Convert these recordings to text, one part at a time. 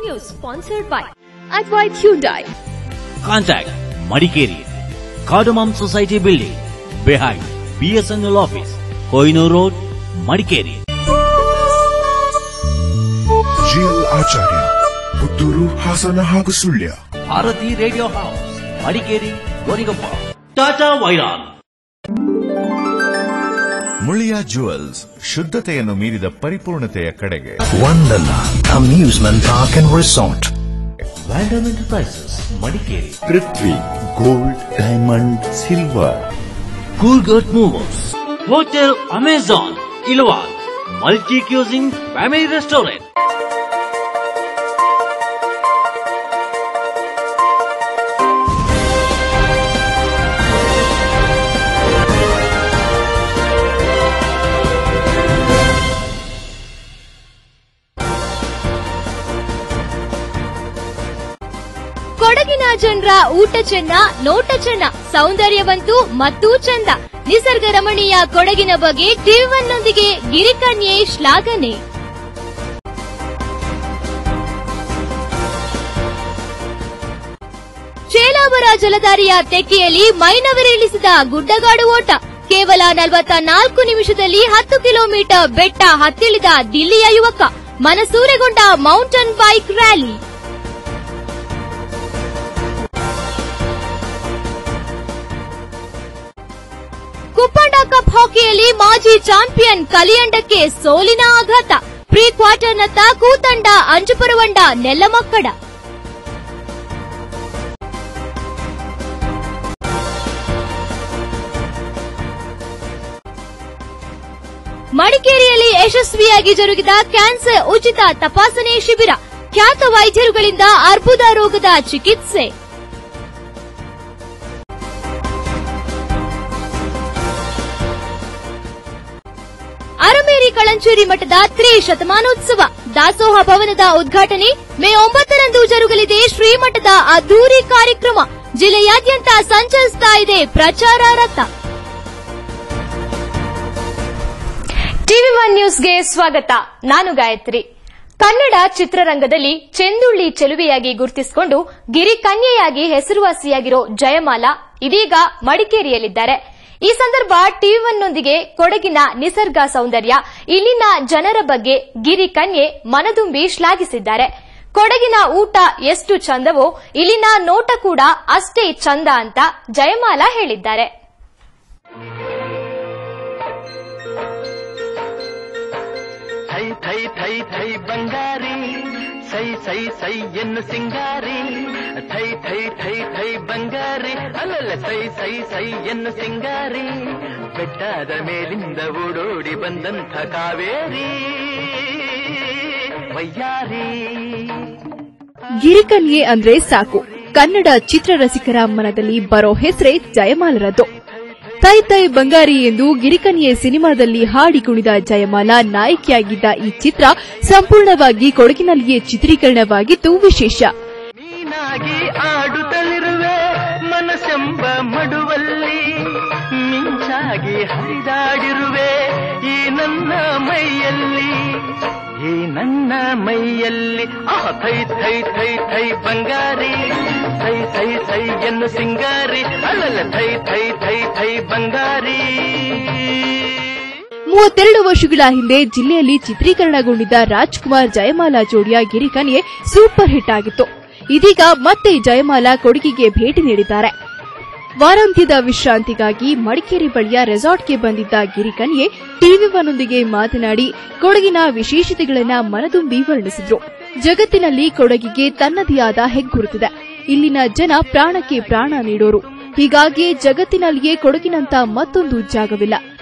News sponsored by Advait Hyundai. Contact Madikeri, Cardamom Society Building, behind BSNL office, Kohinoor Road, Madikeri. GL ಆಚಾರ್ಯ, ಪುತ್ತೂರು, ಹಾಸನ ಹಾಗೂ Sullia. Bharati radio house, Madikeri, Gonikoppa. Tata Wiron. Muliya jewels, ಶುದ್ಧತೆಯನ್ನು ಮೀರಿದ ಪರಿಪೂರ್ಣತೆಯ ಕಡೆಗೆ. Wonderla amusement park and resort. ವ್ಯಾಂಡಮ್ enterprises, Madikeri. Prithvi gold, diamond, silver. ಕೂರ್ಗಟ್ movers, hotel Amazon, Ilwala, multi cuisine family restaurant. ಕೊಡಗಿನ ಜನರ ಊಟ ಚೆನ್ನ, ನೋಟ ಚೆನ್ನ, ಸೌಂದರ್ಯವಂತೂ ಮತ್ತೂ ಚಂದ. ನಿಸರ್ಗ ರಮಣೀಯ ಕೊಡಗಿನ ಬಗ್ಗೆ ಟಿವಿ1ನೊಂದಿಗೆ ಗಿರಿಕನ್ಯೆ ಶ್ಲಾಘನೆ. ಚೇಲಾವರ ಜಲಧಾರಿಯ ತೆಕ್ಕೆಯಲ್ಲಿ ಮೈನವಿರೇಳಿಸಿದ ಗುಡ್ಡಗಾಡು ಓಟ. ಕೇವಲ 44 ನಿಮಿಷದಲ್ಲಿ 10 ಕಿಲೋಮೀಟರ್ ಬೆಟ್ಟ ಹತ್ತಿಳಿದ ದಿಲ್ಲಿಯ ಯುವಕ. ಮನಸೂರೆಗೊಂಡ mountain bike rally. Kuppanda cup ಹಾಕಿಯಲ್ಲಿ ಮಾಜಿ ಚಾಂಪಿಯನ್ ಕಲಿಯಂಡಕ್ಕೆ ಸೋಲಿನ ಆಘಾತ. ಪ್ರೀ ಕ್ವಾರ್ಟರ್ನತ್ತ ಕೂತಂಡ ಅಂಜುಪುರವಂಡ ನೆಲ್ಲಮಕ್ಕಡ. ಮಡಿಕೇರಿಯಲ್ಲಿ ಯಶಸ್ವಿಯಾಗಿ ಜರುಗಿದ ಕ್ಯಾನ್ಸರ್ ಉಚಿತ ತಪಾಸಣೆ ಶಿಬಿರ. ಖ್ಯಾತ ವೈದ್ಯರುಗಳಿಂದ ಅರ್ಬುದ ರೋಗದ ಚಿಕಿತ್ಸೆ. ಅರಮೇರಿ ಕಳಂಚೂರಿ ಮಠದ ತ್ರಿಶತಮಾನೋತ್ಸವ ದಾಸೋಹ ಭವನದ ಉದ್ಘಾಟನೆ ಮೇ 9ರಂದು ಜರುಗಲಿದೆ. ಶ್ರೀಮಠದ ಅದ್ದೂರಿ ಕಾರ್ಯಕ್ರಮ. ಜಿಲ್ಲೆಯಾದ್ಯಂತ ಸಂಚರಿಸ್ತಾ ಇದೆ ಪ್ರಚಾರ ರಥ. ಟಿವಿ1 ನ್ಯೂಸ್ಗೆ ಸ್ವಾಗತ. ನಾನು ಗಾಯತ್ರಿ. ಕನ್ನಡ ಚಿತ್ರರಂಗದಲ್ಲಿ ಚೆಂದುಳ್ಳಿ ಚೆಲುವೆಯಾಗಿ ಗುರುತಿಸಿಕೊಂಡು ಗಿರಿಕನ್ಯೆಯಾಗಿ ಹೆಸರುವಾಸಿಯಾಗಿರೋ ಜಯಮಾಲಾ ಇದೀಗ ಮಡಿಕೇರಿಯಲ್ಲಿದ್ದಾರೆ. ಈ ಸಂದರ್ಭ ಟಿವಿ1ನೊಂದಿಗೆ ಕೊಡಗಿನ ನಿಸರ್ಗ ಸೌಂದರ್ಯ, ಇಲ್ಲಿನ ಜನರ ಬಗ್ಗೆ ಗಿರಿಕನ್ಯೆ ಮನದುಂಬಿ ಶ್ಲಾಘಿಸಿದ್ದಾರೆ. ಕೊಡಗಿನ ಊಟ ಎಷ್ಟು ಚಂದವೋ ಇಲ್ಲಿನ ನೋಟ ಕೂಡ ಅಷ್ಟೇ ಚಂದ ಅಂತ ಜಯಮಾಲಾ ಹೇಳಿದ್ದಾರೆ. ಥೈ ಥೈ ಥೈ ಥೈ ಬಂಗಾರಿ, ಸೈ ಸೈ ಸೈ ಎನ್ನು ಸಿಂಗಾರಿ. ಥೈ ಥೈ ಥೈ ಥೈ ಬಂಗಾರಿ, ಅಲ್ಲಲ್ಲ ಸೈ ಸೈ ಸೈ ಎನ್ನು ಸಿಂಗಾರಿ. ಬೆಟ್ಟದ ಮೇಲಿಂದ ಓಡೋಡಿ ಬಂದಂಥ ಕಾವೇರಿ ವಯ್ಯಾರಿ. ಗಿರಿಕನ್ಯೆ ಅಂದ್ರೆ ಸಾಕು, ಕನ್ನಡ ಚಿತ್ರರಸಿಕರ ಮನದಲ್ಲಿ ಬರೋ ಹೆಸರೇ ಜಯಮಾಲರದ್ದು. ತೈ ತೈ ಬಂಗಾರಿ ಎಂದು ಗಿರಿಕನ್ಯೆ ಸಿನಿಮಾದಲ್ಲಿ ಹಾಡಿ ಕುಣಿದ ಜಯಮಾಲಾ ನಾಯಕಿಯಾಗಿದ್ದ ಈ ಚಿತ್ರ ಸಂಪೂರ್ಣವಾಗಿ ಕೊಡಗಿನಲ್ಲಿಯೇ ಚಿತ್ರೀಕರಣವಾಗಿದ್ದು ವಿಶೇಷ. ನೀನಾಗಿ ಆಡುತ್ತಲಿರುವೆ ಮನಸ್ಸೆಂಬ ಮಡುವಲ್ಲಿ, ಮಿಂಚಾಗಿ ಹರಿದಾಡಿರುವೆ ಈ ನನ್ನ ಮೈಯಲ್ಲಿ, ಈ ನನ್ನ ಮೈಯಲ್ಲಿ. ಥೈ ಥೈ ಥೈ ಥೈ ಬಂಗಾರಿ, ಥೈ ಥೈ ಥೈ ಎನ್ನು ಸಿಂಗಾರಿ, ಅಲ್ಲಲ್ಲ ಥೈ ಥೈ ಥೈ ಥೈ ಬಂಗಾರಿ. 32 ವರ್ಷಗಳ ಹಿಂದೆ ಜಿಲ್ಲೆಯಲ್ಲಿ ಚಿತ್ರೀಕರಣಗೊಂಡಿದ್ದ ರಾಜ್ಕುಮಾರ್ ಜಯಮಾಲಾ ಜೋಡಿಯ ಗಿರಿಕನ್ಯೆ ಸೂಪರ್ ಹಿಟ್ ಆಗಿತ್ತು. ಇದೀಗ ಮತ್ತೆ ಜಯಮಾಲಾ ಕೊಡಗಿಗೆ ಭೇಟಿ ನೀಡಿದ್ದಾರೆ. ವಾರಾಂತ್ಯದ ವಿಶ್ರಾಂತಿಗಾಗಿ ಮಡಿಕೇರಿ ಬಳಿಯ ರೆಸಾರ್ಟ್ಗೆ ಬಂದಿದ್ದ ಗಿರಿಕನ್ಯೆ ಟಿವಿ1ನೊಂದಿಗೆ ಮಾತನಾಡಿ ಕೊಡಗಿನ ವಿಶೇಷತೆಗಳನ್ನು ಮನದುಂಬಿ ವರ್ಣಿಸಿದ್ರು. ಜಗತ್ತಿನಲ್ಲಿ ಕೊಡಗಿಗೆ ತನ್ನದೇ ಆದ ಹೆಗ್ಗುರುತಿದೆ. ಇಲ್ಲಿನ ಜನ ಪ್ರಾಣಕ್ಕೆ ಪ್ರಾಣ ನೀಡೋರು. ಹೀಗಾಗಿಯೇ ಜಗತ್ತಿನಲ್ಲಿಯೇ ಕೊಡಗಿನಂತ ಮತ್ತೊಂದು ಜಾಗವಿಲ್ಲ.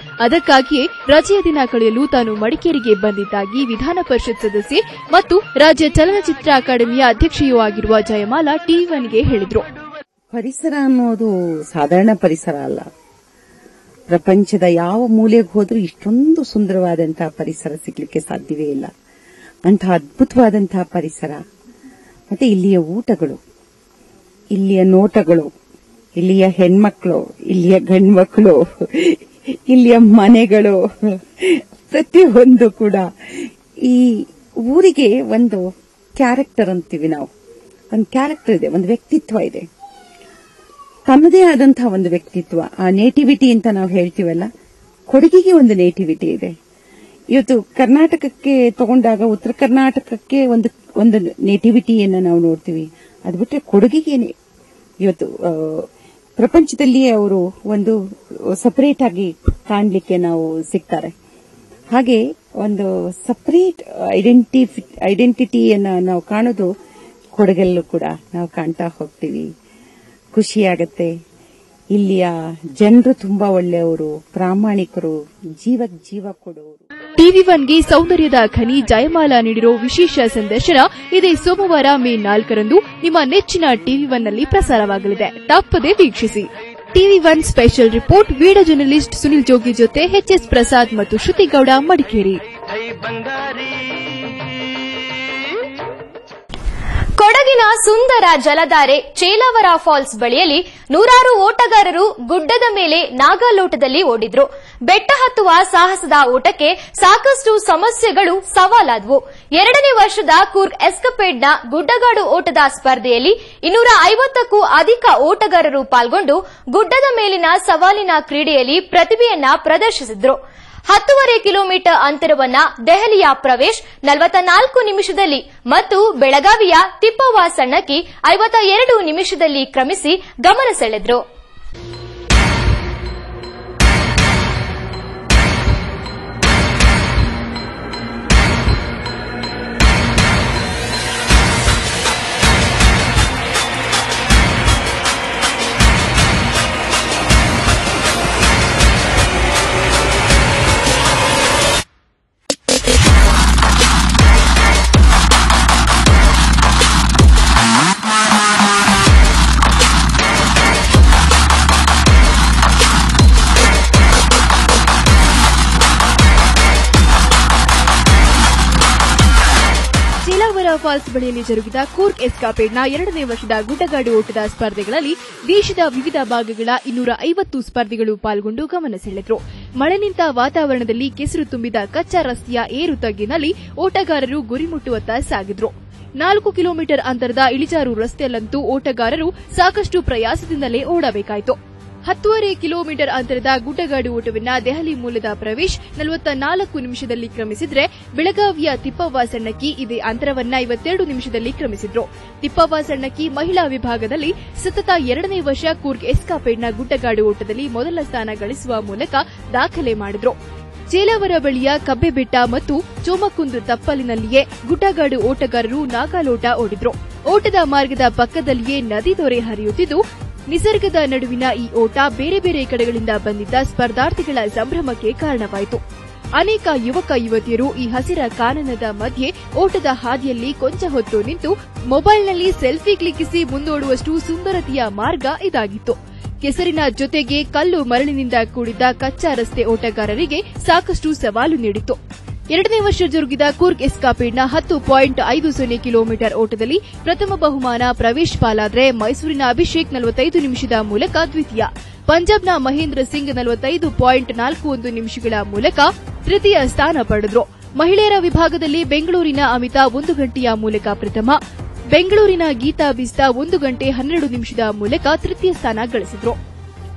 ಅದಕ್ಕಾಗಿಯೇ ರಜೆಯ ದಿನ ಕಳೆಯಲು ತಾನು ಮಡಿಕೇರಿಗೆ ಬಂದಿದ್ದಾಗಿ ವಿಧಾನ ಪರಿಷತ್ ಸದಸ್ಯೆ ಮತ್ತು ರಾಜ್ಯ ಚಲನಚಿತ್ರ ಅಕಾಡೆಮಿಯ ಅಧ್ಯಕ್ಷೆಯೂ ಆಗಿರುವ ಜಯಮಾಲಾ ಟಿವಿ1ಗೆ ಹೇಳಿದ್ರು. ಪರಿಸರ ಅನ್ನೋದು ಸಾಧಾರಣ ಪರಿಸರ ಅಲ್ಲ. ಪ್ರಪಂಚದ ಯಾವ ಮೂಲೆಗೆ ಹೋದ್ರೂ ಇಷ್ಟೊಂದು ಸುಂದರವಾದಂತಹ ಪರಿಸರ ಸಿಗ್ಲಿಕ್ಕೆ ಸಾಧ್ಯವೇ ಇಲ್ಲ. ಅಂತಹ ಅದ್ಭುತವಾದಂತಹ ಪರಿಸರ. ಮತ್ತೆ ಇಲ್ಲಿಯ ಊಟಗಳು, ಇಲ್ಲಿಯ ನೋಟಗಳು, ಇಲ್ಲಿಯ ಹೆಣ್ಮಕ್ಳು, ಇಲ್ಲಿಯ ಗಂಡ್ಮಕ್ಳು, ಇಲ್ಲಿಯ ಮನೆಗಳು, ಪ್ರತಿಯೊಂದು ಕೂಡ ಈ ಊರಿಗೆ ಒಂದು ಕ್ಯಾರೆಕ್ಟರ್ ಅಂತೀವಿ ನಾವು. ಒಂದು ಕ್ಯಾರೆಕ್ಟರ್ ಇದೆ, ಒಂದು ವ್ಯಕ್ತಿತ್ವ ಇದೆ, ತನ್ನದೇ ಆದಂತಹ ಒಂದು ವ್ಯಕ್ತಿತ್ವ. ಆ ನೇಟಿವಿಟಿ ಅಂತ ನಾವು ಹೇಳ್ತೀವಲ್ಲ, ಕೊಡಗಿಗೆ ಒಂದು ನೇಟಿವಿಟಿ ಇದೆ. ಇವತ್ತು ಕರ್ನಾಟಕಕ್ಕೆ ತಗೊಂಡಾಗ ಉತ್ತರ ಕರ್ನಾಟಕಕ್ಕೆ ಒಂದು ನೇಟಿವಿಟಿಯನ್ನ ನಾವು ನೋಡ್ತೀವಿ. ಅದು ಬಿಟ್ಟರೆ ಕೊಡಗಿಗೆ ಇವತ್ತು ಪ್ರಪಂಚದಲ್ಲಿ ಅವರು ಒಂದು ಸಪರೇಟ್ ಆಗಿ ಕಾಣಲಿಕ್ಕೆ ನಾವು ಸಿಗ್ತಾರೆ. ಹಾಗೆ ಒಂದು ಸಪರೇಟ್ ಐಡೆಂಟಿಟಿಯನ್ನ ನಾವು ಕಾಣೋದು ಕೊಡಗಲ್ಲೂ ಕೂಡ ನಾವು ಕಾಣ್ತಾ ಹೋಗ್ತೀವಿ. ಖುಷಿಯಾಗತ್ತೆ. ಇಲ್ಲಿಯ ಜನರು ತುಂಬಾ ಒಳ್ಳೆಯವರು, ಪ್ರಾಮಾಣಿಕರು, ಜೀವ ಕೊಡುವರು. ಟಿವಿ1ಗೆ ಸೌಂದರ್ಯದ ಖನಿ ಜಯಮಾಲಾ ನೀಡಿರೋ ವಿಶೇಷ ಸಂದರ್ಶನ ಇದೇ ಸೋಮವಾರ ಮೇ 4ರಂದು ನಿಮ್ಮ ನೆಚ್ಚಿನ ಟಿವಿ1ನಲ್ಲಿ ಪ್ರಸಾರವಾಗಲಿದೆ. ತಪ್ಪದೆ ವೀಕ್ಷಿಸಿ. TV one special report video journalist Sunil Jogi ಜೊತೆ ಎಚ್ಎಸ್ ಪ್ರಸಾದ್ ಮತ್ತು ಶ್ರುತಿಗೌಡ, ಮಡಿಕೇರಿ. ಕೊಡಗಿನ ಸುಂದರ ಜಲಧಾರೆ ಚೇಲಾವರ ಫಾಲ್ಸ್ ಬಳಿಯಲ್ಲಿ ನೂರಾರು ಓಟಗಾರರು ಗುಡ್ಡದ ಮೇಲೆ ನಾಗಾಲೋಟದಲ್ಲಿ ಓಡಿದ್ರು. ಬೆಟ್ಟ ಹತ್ತುವ ಸಾಹಸದ ಓಟಕ್ಕೆ ಸಾಕಷ್ಟು ಸಮಸ್ಯೆಗಳು ಸವಾಲಾದವು. 2ನೇ ವರ್ಷದ ಕೂರ್ಗ್ ಎಸ್ಕಪೇಡ್ನ ಗುಡ್ಡಗಾಡು ಓಟದ ಸ್ಪರ್ಧೆಯಲ್ಲಿ 250ಕ್ಕೂ ಅಧಿಕ ಓಟಗಾರರು ಪಾಲ್ಗೊಂಡು ಗುಡ್ಡದ ಮೇಲಿನ ಸವಾಲಿನ ಕ್ರೀಡೆಯಲ್ಲಿ ಪ್ರತಿಭೆಯನ್ನ ಪ್ರದರ್ಶಿಸಿದ್ರು. 10.5 ಕಿಲೋಮೀಟರ್ ಅಂತರವನ್ನ ದೆಹಲಿಯ ಪ್ರವೇಶ್ 44 ನಿಮಿಷದಲ್ಲಿ ಮತ್ತು ಬೆಳಗಾವಿಯ ತಿಪ್ಪವ್ವ ಸಣ್ಣಕ್ಕಿ 52 ನಿಮಿಷದಲ್ಲಿ ಕ್ರಮಿಸಿ ಗಮನ ಸೆಳೆದ್ರು. ಫಾಲ್ಸ್ ಬಳಿಯಲ್ಲಿ ಜರುಗಿದ ಕೂರ್ಗ್ ಎಸ್ಕಾಪೇಡ್ನ 2ನೇ ವರ್ಷದ ಗುಡ್ಡಗಾಡು ಓಟದ ಸ್ಪರ್ಧೆಗಳಲ್ಲಿ ದೇಶದ ವಿವಿಧ ಭಾಗಗಳ 250 ಸ್ಪರ್ಧಿಗಳು ಪಾಲ್ಗೊಂಡು ಗಮನ ಸೆಳೆದ್ರು. ಮಳೆ ನಿಂತ ವಾತಾವರಣದಲ್ಲಿ ಕೆಸರು ತುಂಬಿದ ಕಚ್ಚಾ ರಸ್ತೆಯ ಏರು ತಗ್ಗಿನಲ್ಲಿ ಓಟಗಾರರು ಗುರಿ ಮುಟ್ಟುವತ್ತ ಸಾಗಿದ್ರು. 4 ಕಿಲೋಮೀಟರ್ ಅಂತರದ ಇಳಿಜಾರು ರಸ್ತೆಯಲ್ಲಂತೂ ಓಟಗಾರರು ಸಾಕಷ್ಟು ಪ್ರಯಾಸದಿಂದಲೇ ಓಡಬೇಕಾಯಿತು. 10.5 ಕಿಲೋಮೀಟರ್ ಅಂತರದ ಗುಡ್ಡಗಾಡು ಓಟವನ್ನ ದೆಹಲಿ ಮೂಲದ ಪ್ರವೇಶ್ 44 ನಿಮಿಷದಲ್ಲಿ ಕ್ರಮಿಸಿದ್ರೆ, ಬೆಳಗಾವಿಯ ತಿಪ್ಪವ್ವ ಸಣ್ಣಕ್ಕಿ ಇದೇ ಅಂತರವನ್ನ 52 ನಿಮಿಷದಲ್ಲಿ ಕ್ರಮಿಸಿದ್ರು. ತಿಪ್ಪವ್ವ ಸಣ್ಣಕ್ಕಿ ಮಹಿಳಾ ವಿಭಾಗದಲ್ಲಿ ಸತತ 2ನೇ ವರ್ಷ ಕೂರ್ಗ್ ಎಸ್ಕಾಪೇಡ್ನ ಗುಡ್ಡಗಾಡು ಓಟದಲ್ಲಿ ಮೊದಲ ಸ್ಥಾನ ಗಳಿಸುವ ಮೂಲಕ ದಾಖಲೆ ಮಾಡಿದ್ರು. ಚೇಲಾವರ ಬಳಿಯ ಕಬ್ಬೆಬೆಟ್ಟ ಮತ್ತು ಚೋಮಕುಂದ್ ತಪ್ಪಲಿನಲ್ಲಿಯೇ ಗುಡ್ಡಗಾಡು ಓಟಗಾರರು ನಾಗಾಲೋಟ ಓಡಿದ್ರು. ಓಟದ ಮಾರ್ಗದ ಪಕ್ಕದಲ್ಲಿಯೇ ನದಿ ದೊರೆ ಹರಿಯುತ್ತಿದ್ದು, ನಿಸರ್ಗದ ನಡುವಿನ ಈ ಓಟ ಬೇರೆ ಬೇರೆ ಕಡೆಗಳಿಂದ ಬಂದಿದ್ದ ಸ್ಪರ್ಧಾರ್ಥಿಗಳ ಸಂಭ್ರಮಕ್ಕೆ ಕಾರಣವಾಯಿತು. ಅನೇಕ ಯುವಕ ಯುವತಿಯರು ಈ ಹಸಿರ ಕಾನನದ ಮಧ್ಯೆ ಓಟದ ಹಾದಿಯಲ್ಲಿ ಕೊಂಚ ಹೊತ್ತು ನಿಂತು ಮೊಬೈಲ್ನಲ್ಲಿ ಸೆಲ್ಫಿ ಕ್ಲಿಕ್ಕಿಸಿ ಮುಂದೋಡುವಷ್ಟು ಸುಂದರತೆಯ ಮಾರ್ಗ ಇದಾಗಿತ್ತು. ಕೆಸರಿನ ಜೊತೆಗೆ ಕಲ್ಲು ಮರಳಿನಿಂದ ಕೂಡಿದ್ದ ಕಚ್ಚಾ ರಸ್ತೆ ಓಟಗಾರರಿಗೆ ಸಾಕಷ್ಟು ಸವಾಲು ನೀಡಿತ್ತು. 2ನೇ ವರ್ಷ ಜರುಗಿದ ಕೂರ್ಗ್ ಎಸ್ಕಾಪೇಡ್ನ 10.50 ಕಿಲೋಮೀಟರ್ ಓಟದಲ್ಲಿ ಪ್ರಥಮ ಬಹುಮಾನ ಪ್ರವೇಶ್ ಪಾಲಾದ್ರೆ, ಮೈಸೂರಿನ ಅಭಿಷೇಕ್ 45 ನಿಮಿಷದ ಮೂಲಕ ದ್ವಿತೀಯ, ಪಂಜಾಬ್ನ ಮಹೇಂದ್ರ ಸಿಂಗ್ 45.41 ನಿಮಿಷಗಳ ಮೂಲಕ ತೃತೀಯ ಸ್ಥಾನ ಪಡೆದ್ರು. ಮಹಿಳೆಯರ ವಿಭಾಗದಲ್ಲಿ ಬೆಂಗಳೂರಿನ ಅಮಿತಾ 1 ಗಂಟೆಯ ಮೂಲಕ ಪ್ರಥಮ, ಬೆಂಗಳೂರಿನ ಗೀತಾ ಬಿಸ್ತಾ 1 ಗಂಟೆ 12 ನಿಮಿಷದ ಮೂಲಕ ತೃತೀಯ ಸ್ಥಾನ ಗಳಿಸಿದ್ರು.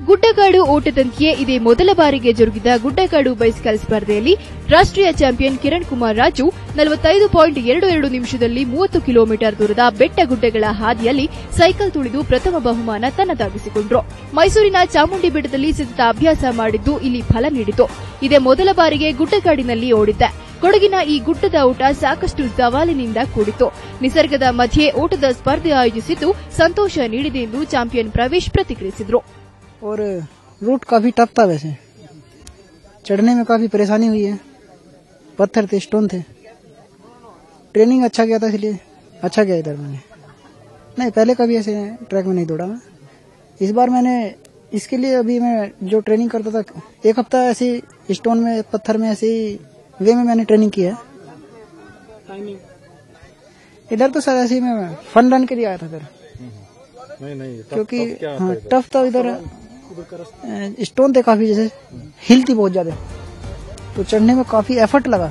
ಗುಡ್ಡಗಾಡು ಓಟದಂತೆಯೇ ಇದೇ ಮೊದಲ ಬಾರಿಗೆ ಜರುಗಿದ ಗುಡ್ಡಗಾಡು ಬೈಸಿಕಲ್ ಸ್ಪರ್ಧೆಯಲ್ಲಿ ರಾಷ್ಟ್ರೀಯ ಚಾಂಪಿಯನ್ ಕಿರಣ್ ಕುಮಾರ್ ರಾಜು 45.22 ನಿಮಿಷದಲ್ಲಿ 30 ಕಿಲೋಮೀಟರ್ ದೂರದ ಬೆಟ್ಟಗುಡ್ಡಗಳ ಹಾದಿಯಲ್ಲಿ ಸೈಕಲ್ ತುಳಿದು ಪ್ರಥಮ ಬಹುಮಾನ ತನ್ನದಾಗಿಸಿಕೊಂಡ್ರು. ಮೈಸೂರಿನ ಚಾಮುಂಡಿ ಬೆಟ್ಟದಲ್ಲಿ ಸತತ ಅಭ್ಯಾಸ ಮಾಡಿದ್ದು ಇಲ್ಲಿ ಫಲ ನೀಡಿತು. ಇದೇ ಮೊದಲ ಬಾರಿಗೆ ಗುಡ್ಡಗಾಡಿನಲ್ಲಿ ಓಡಿದ್ದೆ. ಕೊಡಗಿನ ಈ ಗುಡ್ಡದ ಓಟ ಸಾಕಷ್ಟು ಸವಾಲಿನಿಂದ ಕೂಡಿತು. ನಿಸರ್ಗದ ಮಧ್ಯೆ ಓಟದ ಸ್ಪರ್ಧೆ ಆಯೋಜಿಸಿದ್ದು ಸಂತೋಷ ನೀಡಿದೆ ಎಂದು ಚಾಂಪಿಯನ್ ಪ್ರವೇಶ್ ಪ್ರತಿಕ್ರಿಯಿಸಿದರು. और रूट काफी टफ था, वैसे चढ़ने में काफी परेशानी हुई है, पत्थर थे, स्टोन थे। ट्रेनिंग अच्छा किया था, इसलिए अच्छा किया इधर मैंने। नहीं, पहले कभी ऐसे ट्रैक में नहीं दौड़ा मैं। इस बार मैंने इसके लिए अभी मैं जो ट्रेनिंग करता था 1 हफ्ता ऐसे स्टोन में पत्थर में ऐसे वे में मैंने ट्रेनिंग की है। इधर तो सर ऐसे मैं फन रन के लिए आया था इधर, क्योंकि हाँ टफ था। इधर स्टोन थे काफी, जैसे हिल थी बहुत ज्यादा, तो चढ़ने में काफी एफर्ट लगा,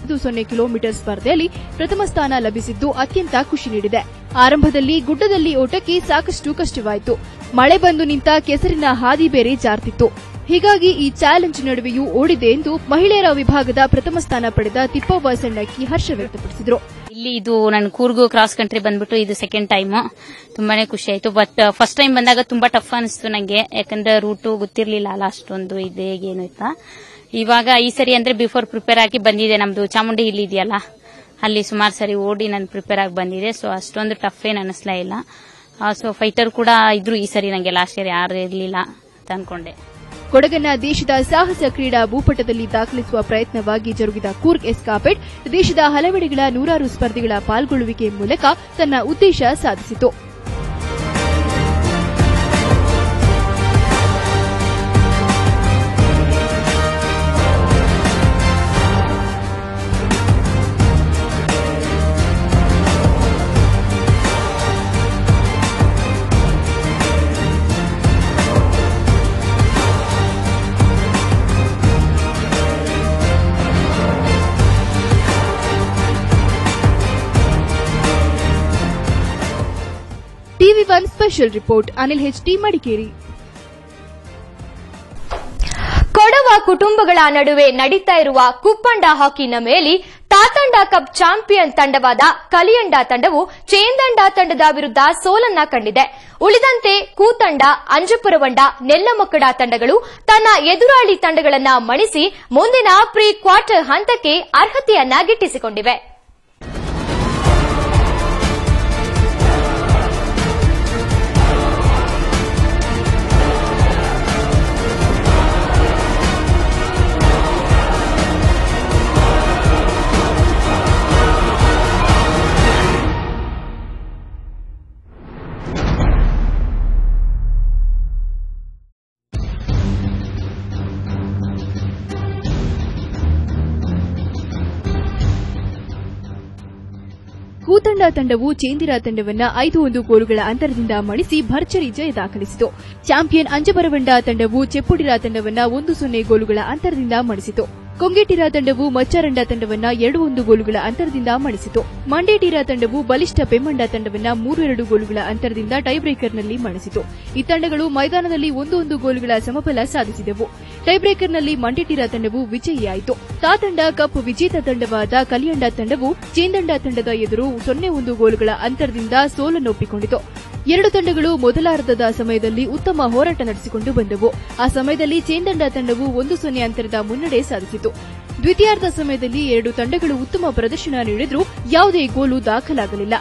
1.0 ಕಿಲೋಮೀಟರ್ ಸ್ಪರ್ಧೆಯಲ್ಲಿ ಪ್ರಥಮ ಸ್ಥಾನ ಲಭಿಸಿದ್ದು ಅತ್ಯಂತ ಖುಷಿ ನೀಡಿದೆ. ಆರಂಭದಲ್ಲಿ ಗುಡ್ಡದಲ್ಲಿ ಓಟಕ್ಕೆ ಸಾಕಷ್ಟು ಕಷ್ಟವಾಯಿತು. ಮಳೆ ಬಂದು ನಿಂತ ಕೆಸರಿನ ಹಾದಿ ಬೇರೆ ಜಾರ್ತಿತ್ತು. ಹೀಗಾಗಿ ಈ ಚಾಲೆಂಜ್ ನಡುವೆಯೂ ಓಡಿದೆ ಎಂದು ಮಹಿಳೆಯರ ವಿಭಾಗದ ಪ್ರಥಮ ಸ್ಥಾನ ಪಡೆದ ತಿಪ್ಪವ್ವ ಸಣ್ಣಕ್ಕಿ ಹರ್ಷ ವ್ಯಕ್ತಪಡಿಸಿದರು. ಇಲ್ಲಿ ಇದು ನನ್ನ ಕೂರ್ಗು ಕ್ರಾಸ್ ಕಂಟ್ರಿ ಬಂದ್ಬಿಟ್ಟು ಇದು ಸೆಕೆಂಡ್ ಟೈಮ್. ತುಂಬಾನೇ ಖುಷಿ ಆಯ್ತು. ಬಟ್ ಫಸ್ಟ್ ಟೈಮ್ ಬಂದಾಗ ತುಂಬಾ ಟಫ್ ಅನಿಸ್ತು ನಂಗೆ, ಯಾಕಂದ್ರೆ ರೂಟು ಗೊತ್ತಿರ್ಲಿಲ್ಲ ಅಲ್ಲ ಅಷ್ಟೊಂದು ಇದು ಹೇಗೇನು ಇತ್ತಾ. ಇವಾಗ ಈ ಸರಿ ಅಂದ್ರೆ ಬಿಫೋರ್ ಪ್ರಿಪೇರ್ ಆಗಿ ಬಂದಿದೆ. ನಮ್ದು ಚಾಮುಂಡಿ ಹಿಲ್ ಇದೆಯಲ್ಲ, ಅಲ್ಲಿ ಸುಮಾರು ಸರಿ ಓಡಿ ನಾನು ಪ್ರಿಪೇರ್ ಆಗಿ ಬಂದಿದೆ. ಸೊ ಅಷ್ಟೊಂದು ಟಫ್ ಏನ್ ಅನಿಸ್ಲಾ ಇಲ್ಲ. ಸೊ ಫೈಟರ್ ಕೂಡ ಇದ್ರು ಈ ಸರಿ, ನಂಗೆ ಲಾಸ್ಟ್ ಇಯರ್ ಯಾರು ಇರಲಿಲ್ಲ ಅಂತ ಅನ್ಕೊಂಡೆ. ಕೊಡಗನ್ನ ದೇಶದ ಸಾಹಸ ಕ್ರೀಡಾ ಭೂಪಟದಲ್ಲಿ ದಾಖಲಿಸುವ ಪ್ರಯತ್ನವಾಗಿ ಜರುಗಿದ ಕೂರ್ಗ್ ಎಸ್ಕಾಪೇಟ್ ದೇಶದ ಹಲವೆಡೆಗಳ ನೂರಾರು ಸ್ಪರ್ಧಿಗಳ ಪಾಲ್ಗೊಳ್ಳುವಿಕೆ ಮೂಲಕ ತನ್ನ ಉದ್ದೇಶ ಸಾಧಿಸಿತು. TV1 special report Anil HT Madikeri. Kodava ಕುಟುಂಬಗಳ ನಡುವೆ ನಡೀತಾ ಇರುವ ಕುಪ್ಪಂಡ ಹಾಕಿ ನಮೆಯಲ್ಲಿ ತಾತಂಡ ಕಪ್ ಚಾಂಪಿಯನ್ ತಂಡವಾದ ಕಲಿಯಂಡ ತಂಡವು ಚೇಂದಂಡ ತಂಡದ ವಿರುದ್ಧ ಸೋಲನ್ನ ಕಂಡಿದೆ. ಉಳಿದಂತೆ ಕೂತಂಡ, ಅಂಜಪುರವಂಡ, ನೆಲ್ಲಮಕ್ಕಡ ತಂಡಗಳು ತನ್ನ ಎದುರಾಳಿ ತಂಡಗಳನ್ನ ಮಣಿಸಿ ಮುಂದಿನ ಪ್ರೀ ಕ್ವಾರ್ಟರ್ ಹಂತಕ್ಕೆ ಅರ್ಹತೆಯನ್ನ ಗಿಟ್ಟಿಸಿಕೊಂಡಿವೆ. ಕೂತಂಡ ತಂಡವು ಚೇಂದಿರ ತಂಡವನ್ನ 5-1 ಗೋಲುಗಳ ಅಂತರದಿಂದ ಮಣಿಸಿ ಭರ್ಜರಿ ಜಯ ದಾಖಲಿಸಿತು. ಚಾಂಪಿಯನ್ ಅಂಜಬರವಂಡ ತಂಡವು ಚೆಪ್ಪುಡಿರ ತಂಡವನ್ನ 1-0 ಗೋಲುಗಳ ಅಂತರದಿಂದ ಮಣಿಸಿತು. ಕೊಂಗೇಟಿರ ತಂಡವು ಮಚ್ಚಾರಂಡ ತಂಡವನ್ನ 2-1 ಗೋಲುಗಳ ಅಂತರದಿಂದ ಮಣಿಸಿತು. ಮಂಡೇಟಿರ ತಂಡವು ಬಲಿಷ್ಠ ಪೆಮ್ಮಂಡ ತಂಡವನ್ನ 3-2 ಗೋಲುಗಳ ಅಂತರದಿಂದ ಟೈಬ್ರೇಕರ್ನಲ್ಲಿ ಮಣಿಸಿತು. ಈ ತಂಡಗಳು ಮೈದಾನದಲ್ಲಿ 1-1 ಗೋಲುಗಳ ಸಮಬಲ ಸಾಧಿಸಿದವು. ಟೈಬ್ರೇಕರ್ನಲ್ಲಿ ಮಂಡೇಟಿರ ತಂಡವು ವಿಜಯಿಯಾಯಿತು. ತಾತಂಡ ಕಪ್ ವಿಜೇತ ತಂಡವಾದ ಕಲಿಯಂಡ ತಂಡವು ಚೇಂದಂಡ ತಂಡದ ಎದುರು 0-1 ಗೋಲುಗಳ ಅಂತರದಿಂದ ಸೋಲನ್ನೊಪ್ಪಿಕೊಂಡಿತು. ಎರಡು ತಂಡಗಳು ಮೊದಲಾರ್ಧದ ಸಮಯದಲ್ಲಿ ಉತ್ತಮ ಹೋರಾಟ ನಡೆಸಿಕೊಂಡು ಬಂದವು. ಆ ಸಮಯದಲ್ಲಿ ಚೇಂದಂಡ ತಂಡವು 1-0 ಅಂತರದ ಮುನ್ನಡೆ ಸಾಧಿಸಿತು. ದ್ವಿತೀಯಾರ್ಧ ಸಮಯದಲ್ಲಿ ಎರಡು ತಂಡಗಳು ಉತ್ತಮ ಪ್ರದರ್ಶನ ನೀಡಿದ್ರೂ ಯಾವುದೇ ಗೋಲು ದಾಖಲಾಗಲಿಲ್ಲ.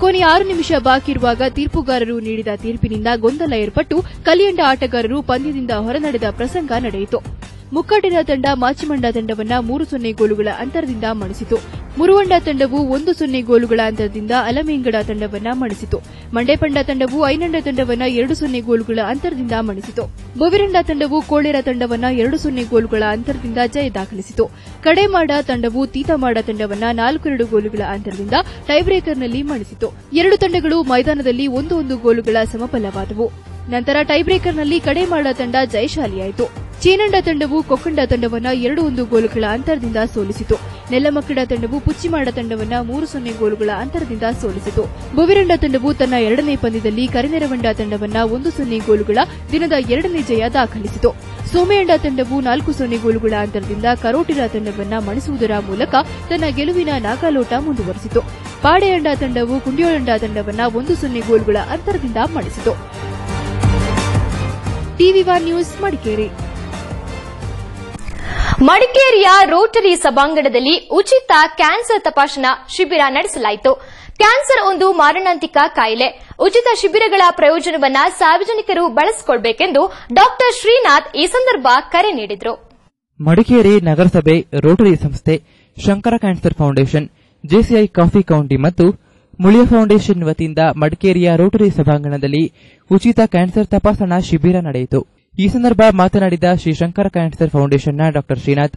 ಕೊನೆಯ 6 ನಿಮಿಷ ಬಾಕಿ ಇರುವಾಗ ತೀರ್ಪುಗಾರರು ನೀಡಿದ ತೀರ್ಪಿನಿಂದ ಗೊಂದಲ ಏರ್ಪಟ್ಟು ಕಲಿಯಂಡ ಆಟಗಾರರು ಪಂದ್ಯದಿಂದ ಹೊರನಡೆದ ಪ್ರಸಂಗ ನಡೆಯಿತು. ಮುಕ್ಕಾಟಿನ ತಂಡ ಮಾಚಿಮಂಡ ತಂಡವನ್ನ 3-0 ಗೋಲುಗಳ ಅಂತರದಿಂದ ಮಣಿಸಿತು. ಮುರುವಂಡ ತಂಡವು 1-0 ಗೋಲುಗಳ ಅಂತರದಿಂದ ಅಲಮೇಂಗಡ ತಂಡವನ್ನ ಮಣಿಸಿತು. ಮಂಡೇಪಂಡ ತಂಡವು ಐನಂಡ ತಂಡವನ್ನ 2-0 ಗೋಲುಗಳ ಅಂತರದಿಂದ ಮಣಿಸಿತು. ಬೊವಿರಂಡ ತಂಡವು ಕೋಳೇರ ತಂಡವನ್ನ 2-0 ಗೋಲುಗಳ ಅಂತರದಿಂದ ಜಯ ದಾಖಲಿಸಿತು. ಕಡೇಮಾಡ ತಂಡವು ತೀತಮಾಡ ತಂಡವನ್ನ 4-2 ಗೋಲುಗಳ ಅಂತರದಿಂದ ಟೈಬ್ರೇಕರ್ನಲ್ಲಿ ಮಣಿಸಿತು. ಎರಡು ತಂಡಗಳು ಮೈದಾನದಲ್ಲಿ 1-1 ಗೋಲುಗಳ ಸಮಬಲವಾದವು. ನಂತರ ಟೈಬ್ರೇಕರ್ನಲ್ಲಿ ಕಡೇಮಾಡ ತಂಡ ಜಯಶಾಲಿಯಾಯಿತು. ಚೇನಂಡ ತಂಡವು ಕೊಕ್ಕಂಡ ತಂಡವನ್ನ 2-1 ಗೋಲುಗಳ ಅಂತರದಿಂದ ಸೋಲಿಸಿತು. ನೆಲ್ಲಮಕ್ಕಡ ತಂಡವು ಪುಚ್ಚಿಮಾಡ ತಂಡವನ್ನ 3-0 ಗೋಲುಗಳ ಅಂತರದಿಂದ ಸೋಲಿಸಿತು. ಬೊವಿರಂಡ ತಂಡವು ತನ್ನ ಎರಡನೇ ಪಂದ್ಯದಲ್ಲಿ ಕರಿನೆರವಂಡ ತಂಡವನ್ನ 1-0 ಗೋಲುಗಳ ದಿನದ 2ನೇ ಜಯ ದಾಖಲಿಸಿತು. ಸೋಮೆಯಂಡ ತಂಡವು 4-0 ಗೋಲುಗಳ ಅಂತರದಿಂದ ಕರೋಟಿರ ತಂಡವನ್ನ ಮಣಿಸುವುದರ ಮೂಲಕ ತನ್ನ ಗೆಲುವಿನ ನಾಗಾಲೋಟ ಮುಂದುವರೆಸಿತು. ಪಾಡೆಯಂಡ ತಂಡವು ಕುಂಡಿಯೋಳಂಡ ತಂಡವನ್ನ 1-0 ಗೋಲುಗಳ ಅಂತರದಿಂದ ಮಣಿಸಿತು. TV1 news Madikeri. ಮಡಿಕೇರಿಯ ರೋಟರಿ ಸಭಾಂಗಣದಲ್ಲಿ ಉಚಿತ ಕ್ಯಾನ್ಸರ್ ತಪಾಸಣಾ ಶಿಬಿರ ನಡೆಸಲಾಯಿತು. ಕ್ಯಾನ್ಸರ್ ಒಂದು ಮಾರಣಾಂತಿಕ ಕಾಯಿಲೆ. ಉಚಿತ ಶಿಬಿರಗಳ ಪ್ರಯೋಜನವನ್ನ ಸಾರ್ವಜನಿಕರು ಬಳಸಿಕೊಳ್ಳಬೇಕೆಂದು ಡಾ ಶ್ರೀನಾಥ್ ಈ ಸಂದರ್ಭ ಕರೆ ನೀಡಿದರು. ಮಡಿಕೇರಿ ನಗರಸಭೆ, ರೋಟರಿ ಸಂಸ್ಥೆ, Shankara cancer foundation, JCI coffee county ಮತ್ತು ಮುಳಿಯ ಫೌಂಡೇಶನ್ ವತಿಯಿಂದ ಮಡಿಕೇರಿಯ ರೋಟರಿ ಸಭಾಂಗಣದಲ್ಲಿ ಉಚಿತ ಕ್ಯಾನ್ಸರ್ ತಪಾಸಣಾ ಶಿಬಿರ ನಡೆಯಿತು. ಈ ಸಂದರ್ಭ ಮಾತನಾಡಿದ ಶ್ರೀ ಶಂಕರ ಕ್ಯಾನ್ಸರ್ ಫೌಂಡೇಶನ್ನ ಡಾ ಶ್ರೀನಾಥ್,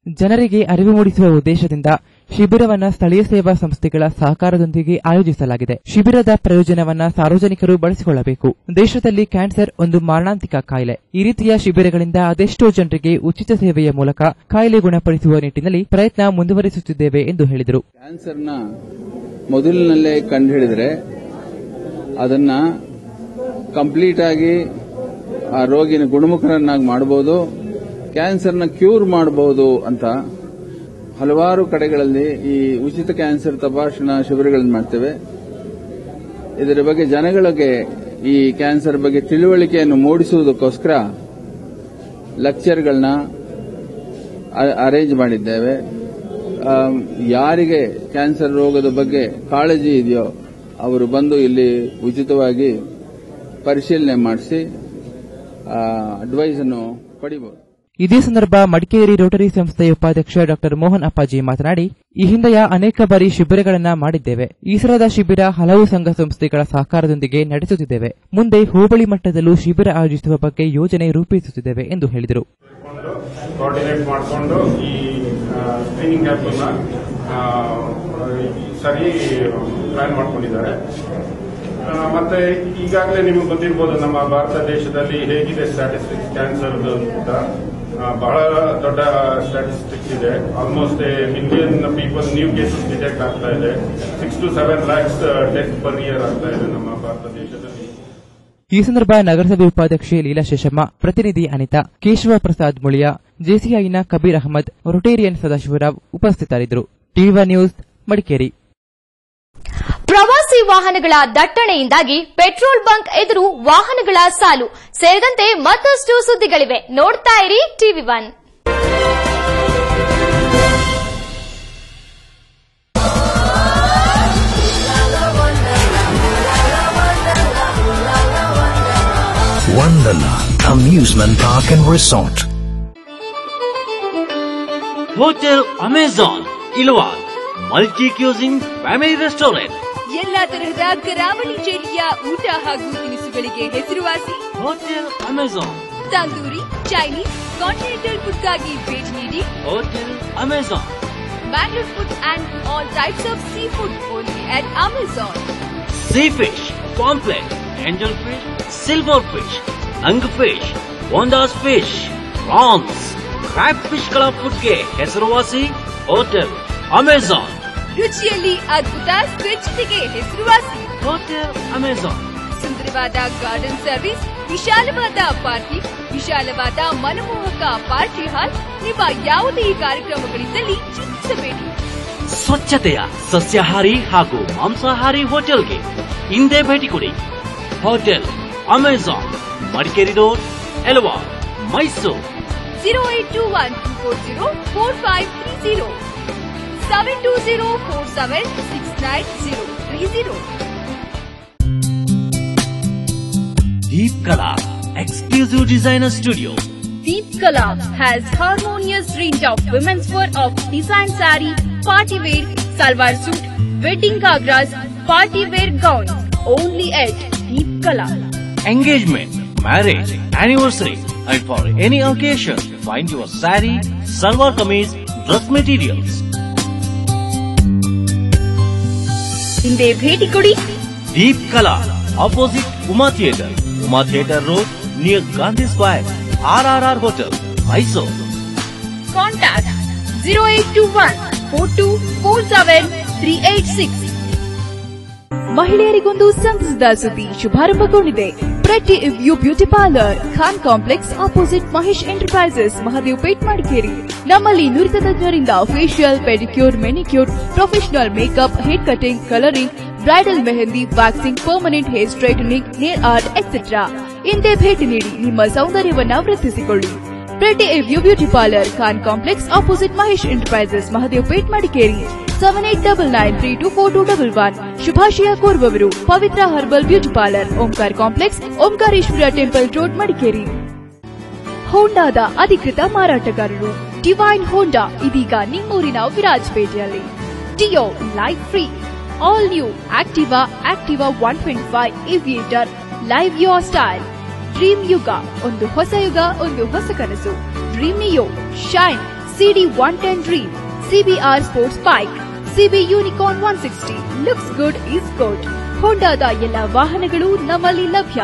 ಜನರಿಗೆ ಅರಿವು ಮೂಡಿಸುವ ಉದ್ದೇಶದಿಂದ ಶಿಬಿರವನ್ನ ಸ್ಥಳೀಯ ಸೇವಾ ಸಂಸ್ಥೆಗಳ ಸಹಕಾರದೊಂದಿಗೆ ಆಯೋಜಿಸಲಾಗಿದೆ. ಶಿಬಿರದ ಪ್ರಯೋಜನವನ್ನ ಸಾರ್ವಜನಿಕರು ಬಳಸಿಕೊಳ್ಳಬೇಕು. ದೇಶದಲ್ಲಿ ಕ್ಯಾನ್ಸರ್ ಒಂದು ಮಾರಣಾಂತಿಕ ಕಾಯಿಲೆ. ಈ ರೀತಿಯ ಶಿಬಿರಗಳಿಂದ ಅದೆಷ್ಟೋ ಜನರಿಗೆ ಉಚಿತ ಸೇವೆಯ ಮೂಲಕ ಕಾಯಿಲೆ ಗುಣಪಡಿಸುವ ನಿಟ್ಟಿನಲ್ಲಿ ಪ್ರಯತ್ನ ಮುಂದುವರಿಸುತ್ತಿದ್ದೇವೆ ಎಂದು ಹೇಳಿದರು. ಕ್ಯಾನ್ಸರ್ನ ಮೊದಲಿನಲ್ಲೇ ಕಂಡುಹಿಡಿದರೆ ಅದನ್ನ ಕಂಪ್ಲೀಟ್ ಆಗಿ ಆ ರೋಗಿನ ಗುಣಮುಖರನ್ನಾಗಿ ಮಾಡಬಹುದು, ಕ್ಯಾನ್ಸರ್ನ ಕ್ಯೂರ್ ಮಾಡಬಹುದು ಅಂತ ಹಲವಾರು ಕಡೆಗಳಲ್ಲಿ ಈ ಉಚಿತ ಕ್ಯಾನ್ಸರ್ ತಪಾಸಣಾ ಶಿಬಿರಗಳನ್ನು ಮಾಡ್ತೇವೆ. ಇದರ ಬಗ್ಗೆ ಜನಗಳಿಗೆ ಈ ಕ್ಯಾನ್ಸರ್ ಬಗ್ಗೆ ತಿಳುವಳಿಕೆಯನ್ನು ಮೂಡಿಸುವುದಕ್ಕೋಸ್ಕರ ಲೆಕ್ಚರ್ಗಳನ್ನ ಅರೇಂಜ್ ಮಾಡಿದ್ದೇವೆ. ಯಾರಿಗೆ ಕ್ಯಾನ್ಸರ್ ರೋಗದ ಬಗ್ಗೆ ಕಾಳಜಿ ಇದೆಯೋ ಅವರು ಬಂದು ಇಲ್ಲಿ ಉಚಿತವಾಗಿ ಪರಿಶೀಲನೆ ಮಾಡಿಸಿ ಅಡ್ವೈಸ್ ಅನ್ನು ಪಡೆಯಬಹುದು. ಇದೇ ಸಂದರ್ಭ ಮಡಿಕೇರಿ ರೋಟರಿ ಸಂಸ್ಥೆಯ ಉಪಾಧ್ಯಕ್ಷ ಡಾ ಮೋಹನ್ ಅಪ್ಪಾಜಿ ಮಾತನಾಡಿ, ಈ ಹಿಂದೆಯ ಅನೇಕ ಬಾರಿ ಶಿಬಿರಗಳನ್ನ ಮಾಡಿದ್ದೇವೆ. ಈ ಸಲದ ಶಿಬಿರ ಹಲವು ಸಂಘ ಸಂಸ್ಥೆಗಳ ಸಹಕಾರದೊಂದಿಗೆ ನಡೆಸುತ್ತಿದ್ದೇವೆ. ಮುಂದೆ ಹೋಬಳಿ ಮಟ್ಟದಲ್ಲೂ ಶಿಬಿರ ಆಯೋಜಿಸುವ ಬಗ್ಗೆ ಯೋಜನೆ ರೂಪಿಸುತ್ತಿದ್ದೇವೆ ಎಂದು ಹೇಳಿದರು. ಕೋಆರ್ಡಿನೇಟ್ ಮಾಡಿಕೊಂಡು ಈ ಸ್ಕ್ರೀನಿಂಗ್ ಕ್ಯಾಂಪ್ ಸರಿ ಪ್ಲಾನ್ ಮಾಡ್ಕೊಂಡಿದ್ದಾರೆ. ಮತ್ತೆ ಈಗಾಗಲೇ ನಿಮಗೆ ಗೊತ್ತಿರಬಹುದು ನಮ್ಮ ಭಾರತ ದೇಶದಲ್ಲಿ ಹೇಗಿದೆ ಸ್ಟ್ಯಾಟಿಸ್ಟಿಕ್ಸ್ ಕ್ಯಾನ್ಸರ್ ಅಂತ. ಬಹಳ ದೊಡ್ಡ ಸ್ಟ್ಯಾಟಿಸ್ಟಿಕ್ಸ್ ಇದೆ. Almost million people new cases detect ಆಗ್ತಾ ಇದೆ. 6 to 7 lakhs death per year ಆಗ್ತಾ ಇದೆ ನಮ್ಮ ಭಾರತ ದೇಶದಲ್ಲಿ. ಈ ಸಂದರ್ಭ ನಗರಸಭೆ ಉಪಾಧ್ಯಕ್ಷೆ ಲೀಲಾ ಶೇಷಮ್ಮ, ಪ್ರತಿನಿಧಿ ಅನಿತಾ, ಕೇಶವ ಪ್ರಸಾದ್ ಮುಳಿಯಾ, ಜೆಸಿಐನ ಕಬೀರ್ ಅಹಮದ್, ರೊಟೇರಿಯನ್ ಸದಾಶಿವರಾವ್ ಉಪಸ್ಥಿತರಿದ್ದರು. TV news Madikeri. ಪ್ರವಾಸಿ ವಾಹನಗಳ ದಟ್ಟಣೆಯಿಂದಾಗಿ ಪೆಟ್ರೋಲ್ ಬಂಕ್ ಎದುರು ವಾಹನಗಳ ಸಾಲು ಸೇರಿದಂತೆ ಮತ್ತಷ್ಟು ಸುದ್ದಿಗಳಿವೆ. ನೋಡ್ತಾ ಇರಿ TV one. Wonderla Amusement Park and Resort. Hotel Amazon Ilwala multi cuisine family restaurant. ಎಲ್ಲಾ ತರಹದ ಕರಾವಳಿ ಶೈಲಿಯ ಊಟ ಹಾಗೂ ತಿನಿಸುಗಳಿಗೆ ಹೆಸರುವಾಸಿ hotel Amazon. Tandoori, Chinese, continental ಫುಡ್ಗಾಗಿ ಭೇಟಿ ನೀಡಿ hotel Amazon. Bangalore food and all types of seafood only at Amazon. Sea fish, pomfret, angel fish, silver fish, nang fish, bondas fish, prawns, crab fish ಗಳ ಫುಡ್ಗೆ ಹೆಸರುವಾಸಿ ಹೋಟೆಲ್ ಅಮೆಜಾನ್. ರುಚಿಯಲ್ಲಿ ಅದ್ಭುತ, ಸ್ವಚ್ಛತೆಗೆ ಹೆಸರುವಾಸಿ hotel Amazon. ಸುಂದರವಾದ ಗಾರ್ಡನ್ ಸರ್ವಿಸ್, ವಿಶಾಲವಾದ parking, ವಿಶಾಲವಾದ ಮನಮೋಹಕ ಪಾರ್ಟಿ ಹಾಲ್. ನಿಮ್ಮ ಯಾವುದೇ ಕಾರ್ಯಕ್ರಮಗಳಿದ್ದಲ್ಲಿ ಚಿಂತಿಸಬೇಡಿ. ಸ್ವಚ್ಛತೆಯ ಸಸ್ಯಾಹಾರಿ ಹಾಗೂ ಮಾಂಸಾಹಾರಿ ಹೋಟೆಲ್ಗೆ ಹಿಂದೆ ಭೇಟಿ ಕೊಡಿ. Hotel Amazon, Madikeri road, Ilwala, Mysuru. 0821240450 72047693030. Deep Kala Exclusive Designer Studio. Deep Kala has harmonious range of women's wear of design saree, party wear, salwar suit, wedding gagras, party wear gowns. Only at Deep Kala. Engagement, marriage, anniversary, and for any occasion, find your saree, salwar kameez, dress materials. ಹಿಂದೆ ಭೇಟಿ ಕೊಡಿ. Deep Kala, opposite Uma Theatre Road, near Gandhi Square, RRR Hotel, Mysore. Contact 0821424736. ಮಹಿಳೆಯರಿಗೊಂದು ಸಂತಸದ ಸುದ್ದಿ ಶುಭಾರಂಭಗೊಂಡಿದೆ. Pretty view beauty parlour, Khan complex opposite Mahesh enterprises, Mahadevpet, Madikeri. ನಮ್ಮಲ್ಲಿ ನುರಿತ ತಜ್ಞರಿಂದ facial, pedicure, manicure, professional makeup, hair cutting, colouring, bridal mehndi, waxing, permanent hair straightening, nail art etcetera. ಹಿಂದೆ ಭೇಟಿ ನೀಡಿ ನಿಮ್ಮ ಸೌಂದರ್ಯವನ್ನ ವೃದ್ಧಿಸಿಕೊಳ್ಳಿ. Pretty view beauty parlour, Khan complex opposite Mahesh enterprises, Mahadevpet, Madikeri. 7899324211. ಶುಭಾಶಯ ಕೋರುವವರು Pavitra herbal beauty parlour, Omkar complex, Omkareshwara temple road, Madikeri. ಹೋಂಡಾದ ಅಧಿಕೃತ ಮಾರಾಟಗಾರರು ಡಿವೈನ್ ಹೋಂಡಾ ಇದೀಗ ನಿಮ್ಮೂರಿನ ವಿರಾಜಪೇಟೆಯಲ್ಲಿ. Dio Life Free, all new Activa 125 Aviator, live your style. Dream Yuga, ಒಂದು ಹೊಸ ಯುಗ, ಒಂದು ಹೊಸ ಕನಸು. Dream Neo, Shine, CD 110 Dream, CBR Sports Bike, CB Unicorn 160. Looks good is good. ಹೋಂಡಾದ ಎಲ್ಲ ವಾಹನಗಳು ನಮ್ಮಲ್ಲಿ ಲಭ್ಯ.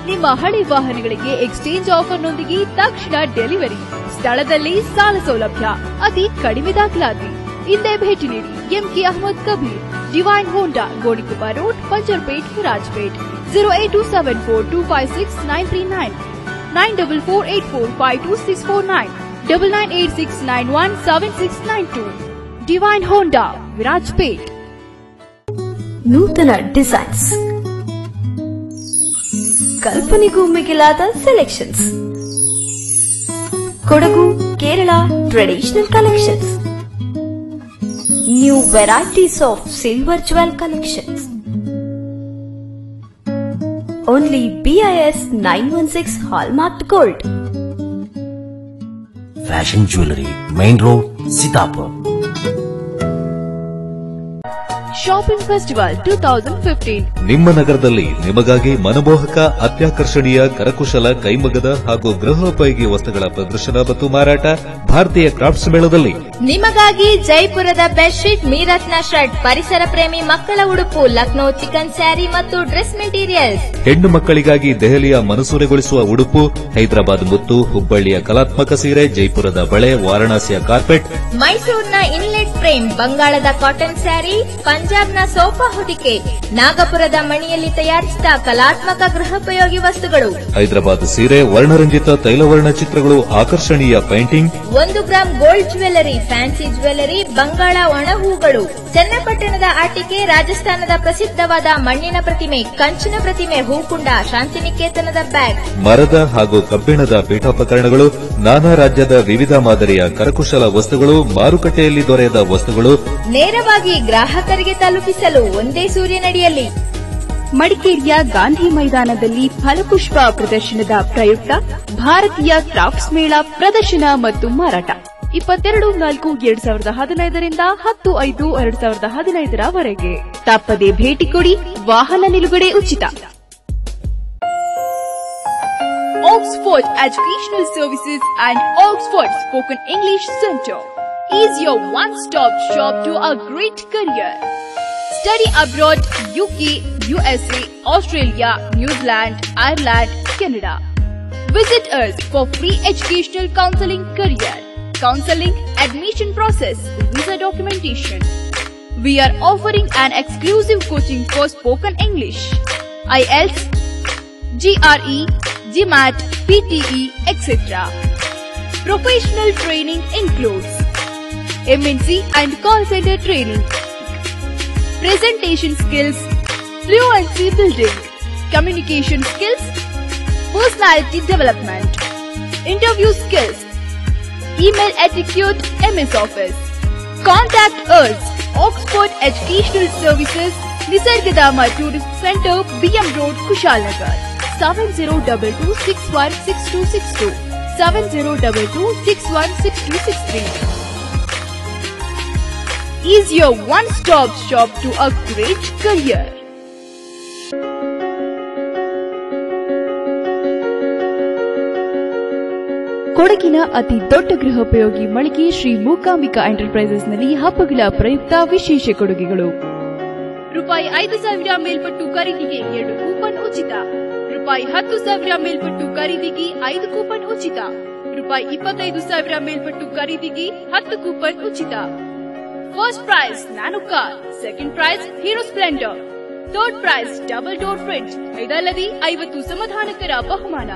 ನಿಮ್ಮ ಹಳೆ ವಾಹನಗಳಿಗೆ ಎಕ್ಸ್ಚೇಂಜ್ ಆಫರ್ನೊಂದಿಗೆ ತಕ್ಷಣ ಡೆಲಿವರಿ. ಸ್ಥಳದಲ್ಲಿ ಸಾಲ ಸೌಲಭ್ಯ, ಅತಿ ಕಡಿಮೆ ದಾಖಲಾತಿ. ಹಿಂದೆ ಭೇಟಿ ನೀಡಿ. M K Ahmed Kabir, divine Honda, Gonikoppa road, Panjarpet, Rajpet. 08274256939, 9448452649, 9986917692. Divine Honda, Virajpet. ನೂತನ ಡಿಸೈನ್ಸ್, ಕಲ್ಪನೆಗೂ ಮಿಗಿಲಾದ selections. Kodagu Kerala traditional collections. New varieties of silver jewel collections. Only BIS 916 hallmark gold. Fashion jewellery, main road, Sitapur. Shopping festival 2015 ನಿಮ್ಮ ನಗರದಲ್ಲಿ ನಿಮಗಾಗಿ ಮನಮೋಹಕ ಅತ್ಯಾಕರ್ಷಣೀಯ ಕರಕುಶಲ, ಕೈಮಗ್ಗದ ಹಾಗೂ ಗೃಹೋಪಯೋಗಿ ವಸ್ತುಗಳ ಪ್ರದರ್ಶನ ಮತ್ತು ಮಾರಾಟ ಭಾರತೀಯ ಕ್ರಾಫ್ಟ್ಸ್ ಮೇಳದಲ್ಲಿ. ನಿಮಗಾಗಿ ಜೈಪುರದ ಬೆಡ್ಶೀಟ್, ಮೀರತ್ನ ಶರ್ಟ್, ಪರಿಸರ ಪ್ರೇಮಿ ಮಕ್ಕಳ ಉಡುಪು, ಲಕ್ನೋ ಚಿಕನ್ ಸ್ಯಾರಿ ಮತ್ತು ಡ್ರೆಸ್ ಮೆಟೀರಿಯಲ್ಸ್. ಹೆಣ್ಣು ಮಕ್ಕಳಿಗಾಗಿ ದೆಹಲಿಯ ಮನಸೂರೆಗೊಳಿಸುವ ಉಡುಪು, ಹೈದರಾಬಾದ್ ಮುತ್ತು, ಹುಬ್ಬಳ್ಳಿಯ ಕಲಾತ್ಮಕ ಸೀರೆ, ಜೈಪುರದ ಬಳೆ, ವಾರಣಾಸಿಯ ಕಾರ್ಪೆಟ್, ಮೈಸೂರಿನ ಇನ್ಲೆಟ್ ಫ್ರೇಮ್, ಬಂಗಾಳದ ಕಾಟನ್ ಸ್ಯಾರಿ, ಪಂಜಾಬ್ನ ಸೋಫಾ ಹೊದಿಕೆ, ನಾಗಪುರದ ಮಣಿಯಲ್ಲಿ ತಯಾರಿಸಿದ ಕಲಾತ್ಮಕ ಗೃಹೋಪಯೋಗಿ ವಸ್ತುಗಳು, ಹೈದರಾಬಾದ್ ಸೀರೆ, ವರ್ಣರಂಜಿತ ತೈಲವರ್ಣ ಚಿತ್ರಗಳು, ಆಕರ್ಷಣೀಯ painting, 1 gram gold jewellery, fancy jewellery, Bengal ಒಣಹೂಗಳು, ಚನ್ನಪಟ್ಟಣದ ಆಟಿಕೆ, ರಾಜಸ್ಥಾನದ ಪ್ರಸಿದ್ಧವಾದ ಮಣ್ಣಿನ ಪ್ರತಿಮೆ, ಕಂಚಿನ ಪ್ರತಿಮೆ, ಹೂಕುಂಡ, ಶಾಂತಿನಿಕೇತನದ ಬ್ಯಾಗ್, ಮರದ ಹಾಗೂ ಕಬ್ಬಿಣದ ಪೀಠೋಪಕರಣಗಳು, ನಾನಾ ರಾಜ್ಯದ ವಿವಿಧ ಮಾದರಿಯ ಕರಕುಶಲ ವಸ್ತುಗಳು, ಮಾರುಕಟ್ಟೆಯಲ್ಲಿ ದೊರೆಯದ ವಸ್ತುಗಳು ನೇರವಾಗಿ ಗ್ರಾಹಕರಿಗೆ ತಲುಪಿಸಲು ಒಂದೇ ಸೂರ್ಯನಡಿಯಲ್ಲಿ. ಮಡಿಕೇರಿಯ ಗಾಂಧಿ ಮೈದಾನದಲ್ಲಿ ಫಲಪುಷ್ಪ ಪ್ರದರ್ಶನದ ಪ್ರಯುಕ್ತ ಭಾರತೀಯ ಕ್ರಾಫ್ಟ್ಸ್ ಮೇಳ ಪ್ರದರ್ಶನ ಮತ್ತು ಮಾರಾಟ 22/4/2015 ರಿಂದ 10/5/2015 ರವರೆಗೆ. ತಪ್ಪದೆ ಭೇಟಿ ಕೊಡಿ. ವಾಹನ ನಿಲುಗಡೆ ಉಚಿತ. Oxford Educational Services and Oxford Spoken English Center is your one-stop shop to a great career. Study abroad, UK, USA, Australia, New Zealand, Ireland, Canada. Visit us for free educational counseling, career counseling, admission process, visa documentation. We are offering an exclusive coaching for spoken English, IELTS, GRE, GMAT, PTE, etc. Professional training includes MNC and call center training, presentation skills, fluency building, communication skills, personality development, interview skills, email etiquette, MS Office. Contact us, Oxford Educational Services, Nisargadama Tourist Center, BM Road, Kushalnagar. 7022616262, 7022616263. Is your one-stop shop to a great career. ಕೊಡಗಿನ ಅತಿ ದೊಡ್ಡ ಗೃಹೋಪಯೋಗಿ ಮಳಿಗೆ ಶ್ರೀ ಮೂಕಾಂಬಿಕಾ ಎಂಟರ್ಪ್ರೈಸಸ್ನಲ್ಲಿ ಹಬ್ಬಗಳ ಪ್ರಯುಕ್ತ ವಿಶೇಷ ಕೊಡುಗೆಗಳು. ರೂಪಾಯಿ 5,000 ಮೇಲ್ಪಟ್ಟು ಖರೀದಿಗೆ 2 ಕೂಪನ್ ಉಚಿತ. ರೂಪಾಯಿ 10,000 ಮೇಲ್ಪಟ್ಟು ಖರೀದಿಗೆ 5 ಕೂಪನ್ ಉಚಿತ. ರೂಪಾಯಿ 25,000 ಮೇಲ್ಪಟ್ಟು ಖರೀದಿಗೆ 10 ಕೂಪನ್ ಉಚಿತ. First prize nano car, second prize hero Splendor, third prize double door fridge, ಇದಲ್ಲದೆ 50 ಸಮಾಧಾನಕರ ಬಹುಮಾನ.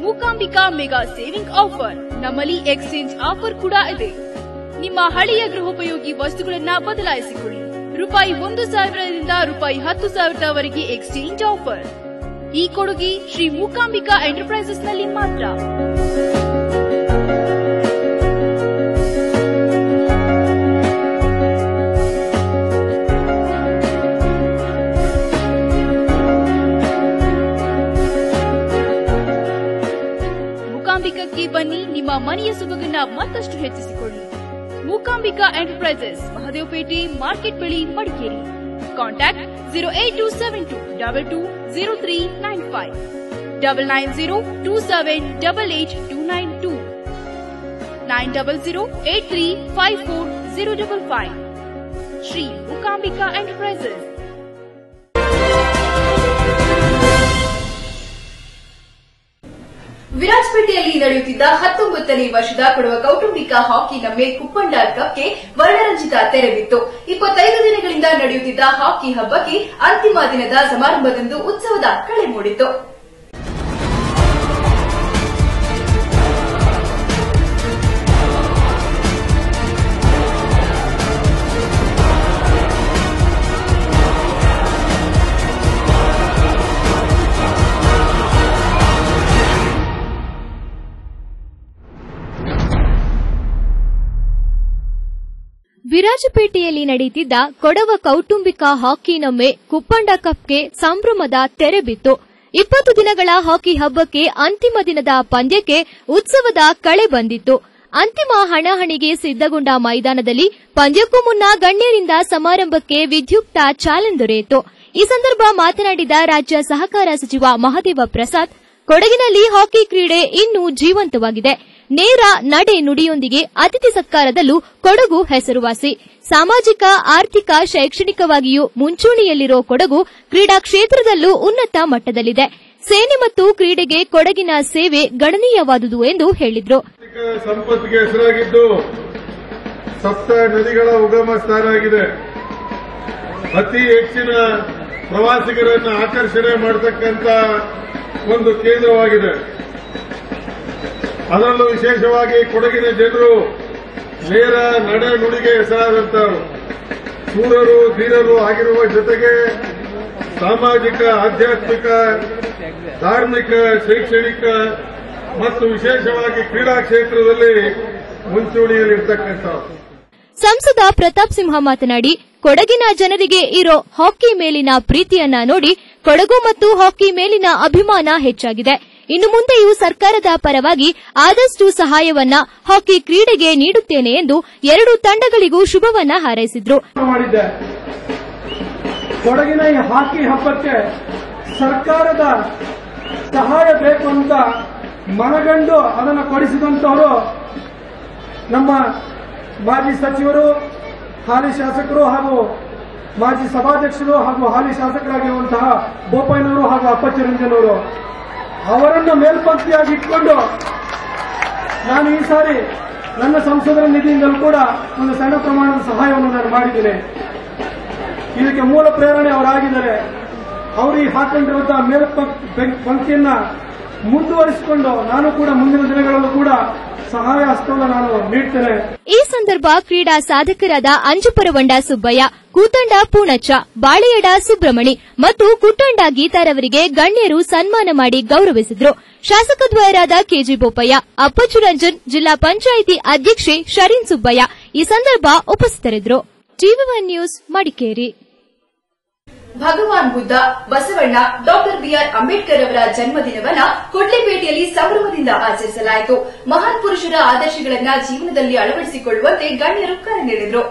Mookambika mega saving offer. ನಮ್ಮಲ್ಲಿ ಎಕ್ಸ್ಚೇಂಜ್ ಆಫರ್ ಕೂಡ ಇದೆ. ನಿಮ್ಮ ಹಳೆಯ ಗೃಹೋಪಯೋಗಿ ವಸ್ತುಗಳನ್ನ ಬದಲಾಯಿಸಿಕೊಳ್ಳಿ. ರೂಪಾಯಿ 1,000 ರಿಂದ ರೂಪಾಯಿ 10,000 ಎಕ್ಸ್ಚೇಂಜ್ ಆಫರ್. ಈ ಕೊಡುಗೆ ಶ್ರೀ ಮೂಕಾಂಬಿಕಾ ಎಂಟರ್ಪ್ರೈಸಸ್ನಲ್ಲಿ ಮಾತ್ರ. ಮೂಕಾಂಬಿಕಕ್ಕೆ ಬನ್ನಿ, ನಿಮ್ಮ ಮನೆಯ ಸೊಬಗನ್ನ ಮತ್ತಷ್ಟು ಹೆಚ್ಚಿಸಿಕೊಳ್ಳಿ. ಮೂಕಾಂಬಿಕಾ ಎಂಟರ್ಪ್ರೈಸಸ್, ಮಹದೇವಪೇಟೆ ಮಾರ್ಕೆಟ್ ಬಳಿ, ಮಡಿಕೇರಿ. ಕಾಂಟ್ಯಾಕ್ಟ್ 08272220395, 9902788292, 9008354055. ಶ್ರೀ ಮೂಕಾಂಬಿಕಾ ಎಂಟರ್ಪ್ರೈಸಸ್. ವಿರಾಜಪೇಟೆಯಲ್ಲಿ ನಡೆಯುತ್ತಿದ್ದ 19ನೇ ವರ್ಷದ ಕೊಡವ ಕೌಟುಂಬಿಕ ಹಾಕಿ ನಮ್ಮೆ ಕುಪ್ಪಂಡ ಕಪ್ಗೆ ವರ್ಣರಂಜಿತ ತೆರೆ ಬಿತ್ತು. 25 ದಿನಗಳಿಂದ ನಡೆಯುತ್ತಿದ್ದ ಹಾಕಿ ಹಬ್ಬಕ್ಕೆ ಅಂತಿಮ ದಿನದ ಸಮಾರಂಭದಂದು ಉತ್ಸವದ ಕಳೆ ಮೂಡಿತು. ವಿರಾಜಪೇಟೆಯಲ್ಲಿ ನಡೆಯುತ್ತಿದ್ದ ಕೊಡವ ಕೌಟುಂಬಿಕ ಹಾಕಿ ನಮ್ಮೆ ಕುಪ್ಪಂಡ ಕಪ್ಗೆ ಸಂಭ್ರಮದ ತೆರೆ ಬಿತ್ತು. 20 ದಿನಗಳ ಹಾಕಿ ಹಬ್ಬಕ್ಕೆ ಅಂತಿಮ ದಿನದ ಪಂದ್ಯಕ್ಕೆ ಉತ್ಸವದ ಕಳೆ ಬಂದಿತ್ತು. ಅಂತಿಮ ಹಣಾಹಣಿಗೆ ಸಿದ್ದಗೊಂಡ ಮೈದಾನದಲ್ಲಿ ಪಂದ್ಯಕ್ಕೂ ಮುನ್ನ ಗಣ್ಯರಿಂದ ಸಮಾರಂಭಕ್ಕೆ ವಿದ್ಯುಕ್ತ ಚಾಲನೆ ದೊರೆಯಿತು. ಈ ಸಂದರ್ಭ ಮಾತನಾಡಿದ ರಾಜ್ಯ ಸಹಕಾರ ಸಚಿವ ಮಹದೇವ ಪ್ರಸಾದ್, ಕೊಡಗಿನಲ್ಲಿ ಹಾಕಿ ಕ್ರೀಡೆ ಇನ್ನೂ ಜೀವಂತವಾಗಿದೆ. ನೇರ ನಡೆ ನುಡಿಯೊಂದಿಗೆ ಅತಿಥಿ ಸತ್ಕಾರದಲ್ಲೂ ಕೊಡಗು ಹೆಸರುವಾಸಿ. ಸಾಮಾಜಿಕ, ಆರ್ಥಿಕ, ಶೈಕ್ಷಣಿಕವಾಗಿಯೂ ಮುಂಚೂಣಿಯಲ್ಲಿರೋ ಕೊಡಗು ಕ್ರೀಡಾ ಕ್ಷೇತ್ರದಲ್ಲೂ ಉನ್ನತ ಮಟ್ಟದಲ್ಲಿದೆ. ಸೇನೆ ಮತ್ತು ಕ್ರೀಡೆಗೆ ಕೊಡಗಿನ ಸೇವೆ ಗಣನೀಯವಾದುದು ಎಂದು ಹೇಳಿದರು. ಸಂಪತ್ತಿಗೆ ಹೆಸರಾಗಿದ್ದು ಸಪ್ತ ನದಿಗಳ ಉಗಮ ಸ್ಥಾನ ಆಗಿದೆ. ಅತಿ ಹೆಚ್ಚಿನ ಪ್ರವಾಸಿಗರನ್ನು ಆಕರ್ಷಣೆ ಮಾಡತಕ್ಕಂತ ಒಂದು ಕೇಂದ್ರವಾಗಿದೆ. ಅದರಲ್ಲೂ ವಿಶೇಷವಾಗಿ ಕೊಡಗಿನ ಜನರು ನೇರ ನಡೆ ನುಡಿಗೆ ಹೆಸರಾದಂತವರು, ಶೂರರು, ಧೀರರು ಆಗಿರುವ ಜೊತೆಗೆ ಸಾಮಾಜಿಕ, ಆಧ್ಯಾತ್ಮಿಕ, ಧಾರ್ಮಿಕ, ಶೈಕ್ಷಣಿಕ ಮತ್ತು ವಿಶೇಷವಾಗಿ ಕ್ರೀಡಾ ಕ್ಷೇತ್ರದಲ್ಲಿ ಮುಂಚೂಣಿಯಲ್ಲಿರ್ತಕ್ಕಂಥವ್ರು. ಸಂಸದ ಪ್ರತಾಪ್ ಸಿಂಹ ಮಾತನಾಡಿ, ಕೊಡಗಿನ ಜನರಿಗೆ ಇರೋ ಹಾಕಿ ಮೇಲಿನ ಪ್ರೀತಿಯನ್ನ ನೋಡಿ ಕೊಡಗು ಮತ್ತು ಹಾಕಿ ಮೇಲಿನ ಅಭಿಮಾನ ಹೆಚ್ಚಾಗಿದೆ. ಇನ್ನು ಮುಂದೆಯೂ ಸರ್ಕಾರದ ಪರವಾಗಿ ಆದಷ್ಟು ಸಹಾಯವನ್ನ ಹಾಕಿ ಕ್ರೀಡೆಗೆ ನೀಡುತ್ತೇನೆ ಎಂದು ಎರಡೂ ತಂಡಗಳಿಗೂ ಶುಭವನ್ನ ಹಾರೈಸಿದ್ರು. ಕೊಡಗಿನ ಈ ಹಾಕಿ ಹಬ್ಬಕ್ಕೆ ಸರ್ಕಾರದ ಸಹಾಯ ಬೇಕು ಅಂತ ಮನಗಂಡು ಅದನ್ನು ಕೊಡಿಸಿದಂತವರು ನಮ್ಮ ಮಾಜಿ ಸಚಿವರು, ಹಾಲಿ ಶಾಸಕರು ಹಾಗೂ ಮಾಜಿ ಸಭಾಧ್ಯಕ್ಷರು ಹಾಗೂ ಹಾಲಿ ಶಾಸಕರಾಗಿರುವಂತಹ ಬೋಪಯ್ಯನವರು ಹಾಗೂ ಅಪ್ಪಚ್ಚರಂಜನವರು. ಅವರನ್ನು ಮೇಲ್ಪಂಕ್ತಿಯಾಗಿ ಇಟ್ಕೊಂಡು ನಾನು ಈ ಸಾರಿ ನನ್ನ ಸಂಸದರ ನಿಧಿಯಿಂದಲೂ ಕೂಡ ಒಂದು ಸಣ್ಣ ಪ್ರಮಾಣದ ಸಹಾಯವನ್ನು ನಾನು ಮಾಡಿದ್ದೇನೆ. ಇದಕ್ಕೆ ಮೂಲ ಪ್ರೇರಣೆ ಅವರಾಗಿದ್ದಾರೆ. ಅವರು ಈ ಹಾಕೊಂಡಿರುವಂತಹ ಮೇಲ್ಪಂಕ್ತಿಯನ್ನ ಮುಂದುವರಿಸಿಕೊಂಡು ನಾನು ಕೂಡ ಮುಂದಿನ ದಿನಗಳಲ್ಲೂ ಕೂಡ ಸಹಾಯ ಹಸ್ತವನ್ನು ನಾನು ನೀಡ್ತೇನೆ. ಈ ಸಂದರ್ಭ ಕ್ರೀಡಾ ಸಾಧಕರಾದ ಅಂಜುಪರವಂಡ ಸುಬ್ಬಯ್ಯ, ಕೂತಂಡ ಪೂಣಚ್ಚ, ಬಾಳೆಯಡ ಸುಬ್ರಮಣಿ ಮತ್ತು ಕುಟ್ಟಂಡ ಗೀತಾರವರಿಗೆ ಗಣ್ಯರು ಸನ್ಮಾನ ಮಾಡಿ ಗೌರವಿಸಿದ್ರು. ಶಾಸಕದ್ವಯರಾದ ಕೆಜಿ ಬೋಪಯ್ಯ, ಅಪ್ಪಚ್ಚು ರಂಜನ್, ಜಿಲ್ಲಾ ಪಂಚಾಯಿತಿ ಅಧ್ಯಕ್ಷೆ ಶರೀನ್ ಸುಬ್ಬಯ್ಯ ಈ ಸಂದರ್ಭ ಉಪಸ್ಥಿತರಿದ್ದರು. ಟಿವಿ1 ನ್ಯೂಸ್ ಮಡಿಕೇರಿ. ಭಗವಾನ್ ಬುದ್ಧ, ಬಸವಣ್ಣ, ಡಾಕ್ಟರ್ ಬಿಆರ್ ಅಂಬೇಡ್ಕರ್ ಅವರ ಜನ್ಮದಿನವನ್ನ ಕೊಡ್ಲಿಪೇಟೆಯಲ್ಲಿ ಸಂಭ್ರಮದಿಂದ ಆಚರಿಸಲಾಯಿತು. ಮಹಾನ್ ಪುರುಷರ ಆದರ್ಶಗಳನ್ನು ಜೀವನದಲ್ಲಿ ಅಳವಡಿಸಿಕೊಳ್ಳುವಂತೆ ಗಣ್ಯರು ಕರೆ ನೀಡಿದರು.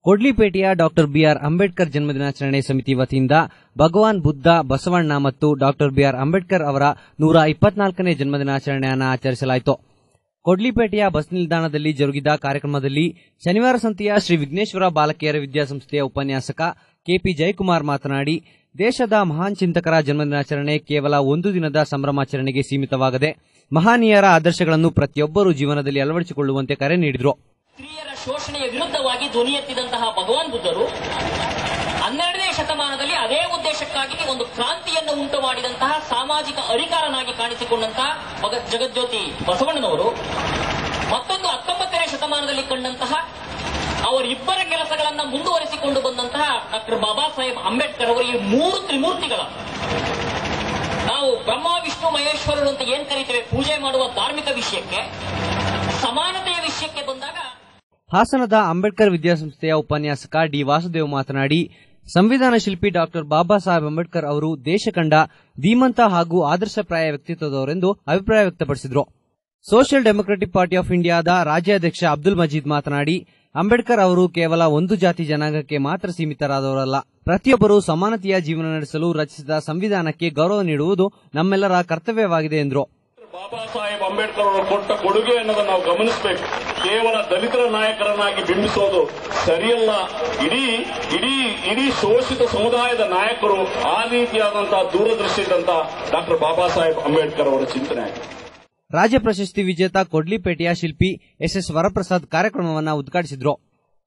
ಕೊಡ್ಲಿಪೇಟೆಯ ಡಾಕ್ಟರ್ ಬಿಆರ್ ಅಂಬೇಡ್ಕರ್ ಜನ್ಮದಿನಾಚರಣೆ ಸಮಿತಿ ವತಿಯಿಂದ ಭಗವಾನ್ ಬುದ್ಧ, ಬಸವಣ್ಣ ಮತ್ತು ಡಾಕ್ಟರ್ ಬಿಆರ್ ಅಂಬೇಡ್ಕರ್ ಅವರ 124ನೇ ಜನ್ಮದಿನಾಚರಣೆಯನ್ನು ಆಚರಿಸಲಾಯಿತು. ಕೊಡ್ಲಿಪೇಟೆಯ ಬಸ್ ನಿಲ್ದಾಣದಲ್ಲಿ ಜರುಗಿದ ಕಾರ್ಯಕ್ರಮದಲ್ಲಿ ಶನಿವಾರ ಸಂತೆಯ ಶ್ರೀ ವಿಘ್ನೇಶ್ವರ ಬಾಲಕಿಯರ ವಿದ್ಯಾಸಂಸ್ಥೆಯ ಉಪನ್ಯಾಸಕ ಕೆಪಿ ಜಯಕುಮಾರ್ ಮಾತನಾಡಿ, ದೇಶದ ಮಹಾನ್ ಚಿಂತಕರ ಜನ್ಮದಿನಾಚರಣೆ ಕೇವಲ ಒಂದು ದಿನದ ಸಂಭ್ರಮಾಚರಣೆಗೆ ಸೀಮಿತವಾಗದೆ ಮಹನೀಯರ ಆದರ್ಶಗಳನ್ನು ಪ್ರತಿಯೊಬ್ಬರೂ ಜೀವನದಲ್ಲಿ ಅಳವಡಿಸಿಕೊಳ್ಳುವಂತೆ ಕರೆ ನೀಡಿದರು. ಸ್ತ್ರೀಯರ ಶೋಷಣೆಯ ವಿರುದ್ಧವಾಗಿ ಧ್ವನಿ ಎತ್ತಿದಂತಹ ಭಗವಾನ್ ಬುದ್ಧರು 12ನೇ ಶತಮಾನದಲ್ಲಿ ಅದೇ ಉದ್ದೇಶಕ್ಕಾಗಿ ಒಂದು ಕ್ರಾಂತಿಯನ್ನು ಉಂಟು ಮಾಡಿದಂತಹ ಸಾಮಾಜಿಕ ಅಧಿಕಾರನಾಗಿ ಕಾಣಿಸಿಕೊಂಡಂತಹ ಜಗಜ್ಯೋತಿ ಬಸವಣ್ಣನವರು ಮತ್ತೊಂದು 19ನೇ ಶತಮಾನದಲ್ಲಿ ಕಂಡಂತಹ ಅವರಿಬ್ಬರ ಕೆಲಸಗಳನ್ನ ಮುಂದುವರಿಸಿಕೊಂಡು ಬಂದಂತಹ ಡಾಕ್ಟರ್ ಬಾಬಾ ಸಾಹೇಬ್ ಅಂಬೇಡ್ಕರ್ ಅವರು ಈ 3 ತ್ರಿಮೂರ್ತಿಗಳ ನಾವು ಬ್ರಹ್ಮ, ವಿಷ್ಣು, ಮಹೇಶ್ವರರು ಅಂತ ಏನ್ ಕರೀತೇವೆ ಪೂಜೆ ಮಾಡುವ ಧಾರ್ಮಿಕ ವಿಷಯಕ್ಕೆ, ಸಮಾನತೆಯ ವಿಷಯಕ್ಕೆ ಬಂದಾಗ ಹಾಸನದ ಅಂಬೇಡ್ಕರ್ ವಿದ್ಯಾಸಂಸ್ಥೆಯ ಉಪನ್ಯಾಸಕ ಡಿ ವಾಸುದೇವ್ ಮಾತನಾಡಿ, ಸಂವಿಧಾನ ಶಿಲ್ಪಿ ಡಾಕ್ಟರ್ ಬಾಬಾ ಸಾಹೇಬ್ ಅಂಬೇಡ್ಕರ್ ಅವರು ದೇಶ ಕಂಡ ಧೀಮಂತ ಹಾಗೂ ಆದರ್ಶಪ್ರಾಯ ವ್ಯಕ್ತಿತ್ವದವರೆಂದು ಅಭಿಪ್ರಾಯ ವ್ಯಕ್ತಪಡಿಸಿದರು. ಸೋಷಿಯಲ್ ಡೆಮೊಕ್ರೆಟಿಕ್ ಪಾರ್ಟಿ ಆಫ್ ಇಂಡಿಯಾದ ರಾಜ್ಯಾಧ್ಯಕ್ಷ ಅಬ್ದುಲ್ ಮಜೀದ್ ಮಾತನಾಡಿ, ಅಂಬೇಡ್ಕರ್ ಅವರು ಕೇವಲ ಒಂದು ಜಾತಿ ಜನಾಂಗಕ್ಕೆ ಮಾತ್ರ ಸೀಮಿತರಾದವರಲ್ಲ, ಪ್ರತಿಯೊಬ್ಬರೂ ಸಮಾನತೆಯ ಜೀವನ ನಡೆಸಲು ರಚಿಸಿದ ಸಂವಿಧಾನಕ್ಕೆ ಗೌರವ ನೀಡುವುದು ನಮ್ಮೆಲ್ಲರ ಕರ್ತವ್ಯವಾಗಿದೆ ಎಂದರು. ಬಾಬಾ ಸಾಹೇಬ್ ಅಂಬೇಡ್ಕರ್ ಅವರು ಕೊಟ್ಟ ಕೊಡುಗೆ ಅನ್ನೋದನ್ನು ನಾವು ಗಮನಿಸಬೇಕು. ಕೇವಲ ದಲಿತರ ನಾಯಕರನ್ನಾಗಿ ಬಿಂಬಿಸೋದು ಸರಿಯಲ್ಲ. ಇಡೀ ಶೋಷಿತ ಸಮುದಾಯದ ನಾಯಕರು ಆ ರೀತಿಯಾದಂತಹ ದೂರದೃಷ್ಟಿ ಇದ್ದಂತಹ ಡಾಕ್ಟರ್ ಬಾಬಾ ಸಾಹೇಬ್ ಅಂಬೇಡ್ಕರ್ ಅವರ ಚಿಂತನೆ ಆಗಿದೆ. ರಾಜ್ಯ ಪ್ರಶಸ್ತಿ ವಿಜೇತ ಕೊಡ್ಲಿಪೇಟೆಯ ಶಿಲ್ಪಿ ಎಸ್ ವರಪ್ರಸಾದ್ ಕಾರ್ಯಕ್ರಮವನ್ನು ಉದ್ಘಾಟಿಸಿದ್ರು.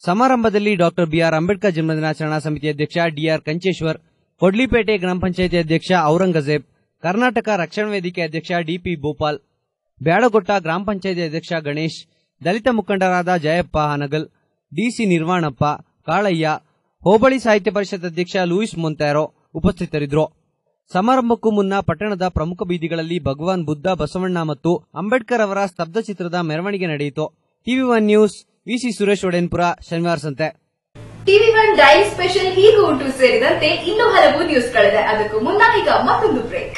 ಸಮಾರಂಭದಲ್ಲಿ ಡಾಕ್ಟರ್ ಬಿಆರ್ ಅಂಬೇಡ್ಕರ್ ಜನ್ಮದಿನಾಚರಣಾ ಸಮಿತಿ ಅಧ್ಯಕ್ಷ ಡಿಆರ್ ಕಂಚೇಶ್ವರ್, ಕೊಡ್ಲಿಪೇಟೆ ಗ್ರಾಮ ಪಂಚಾಯಿತಿ ಅಧ್ಯಕ್ಷ ಔರಂಗಜೇಬ್, ಕರ್ನಾಟಕ ರಕ್ಷಣಾ ವೇದಿಕೆ ಅಧ್ಯಕ್ಷ ಡಿಪಿ ಗೋಪಾಲ್, ಬ್ಯಾಡಗೊಟ್ಟ ಗ್ರಾಮ ಪಂಚಾಯಿತಿ ಅಧ್ಯಕ್ಷ ಗಣೇಶ್, ದಲಿತ ಮುಖಂಡರಾದ ಜಯಪ್ಪ ಹನಗಲ್, ಡಿಸಿ ನಿರ್ವಾಣಪ್ಪ, ಕಾಳಯ್ಯ, ಹೋಬಳಿ ಸಾಹಿತ್ಯ ಪರಿಷತ್ ಅಧ್ಯಕ್ಷ ಲೂಯಿಸ್ ಮೊಂತ್ಯಾರೋ ಉಪಸ್ಥಿತರಿದ್ದರು. ಸಮಾರಂಭಕ್ಕೂ ಮುನ್ನ ಪಟ್ಟಣದ ಪ್ರಮುಖ ಬೀದಿಗಳಲ್ಲಿ ಭಗವಾನ್ ಬುದ್ಧ, ಬಸವಣ್ಣ ಮತ್ತು ಅಂಬೇಡ್ಕರ್ ಅವರ ಸ್ತಬ್ಧ ಚಿತ್ರದ ಮೆರವಣಿಗೆ ನಡೆಯಿತು. ಟಿವಿ1 ನ್ಯೂಸ್, ವಿಸಿ ಸುರೇಶ್ ಒಡೆನ್ಪುರ, ಶನಿವಾರ ಸಂತೆ. ಟಿವಿ1 ಡೈಲಿ ಸ್ಪೆಷಲ್ ಹೀಗೂ ಉಂಟು ಸೇರಿದಂತೆ ಇನ್ನೂ ಹಲವು ನ್ಯೂಸ್ಗಳಿದೆ. ಅದಕ್ಕೂ ಮುನ್ನ ಈಗ ಮತ್ತೊಂದು break.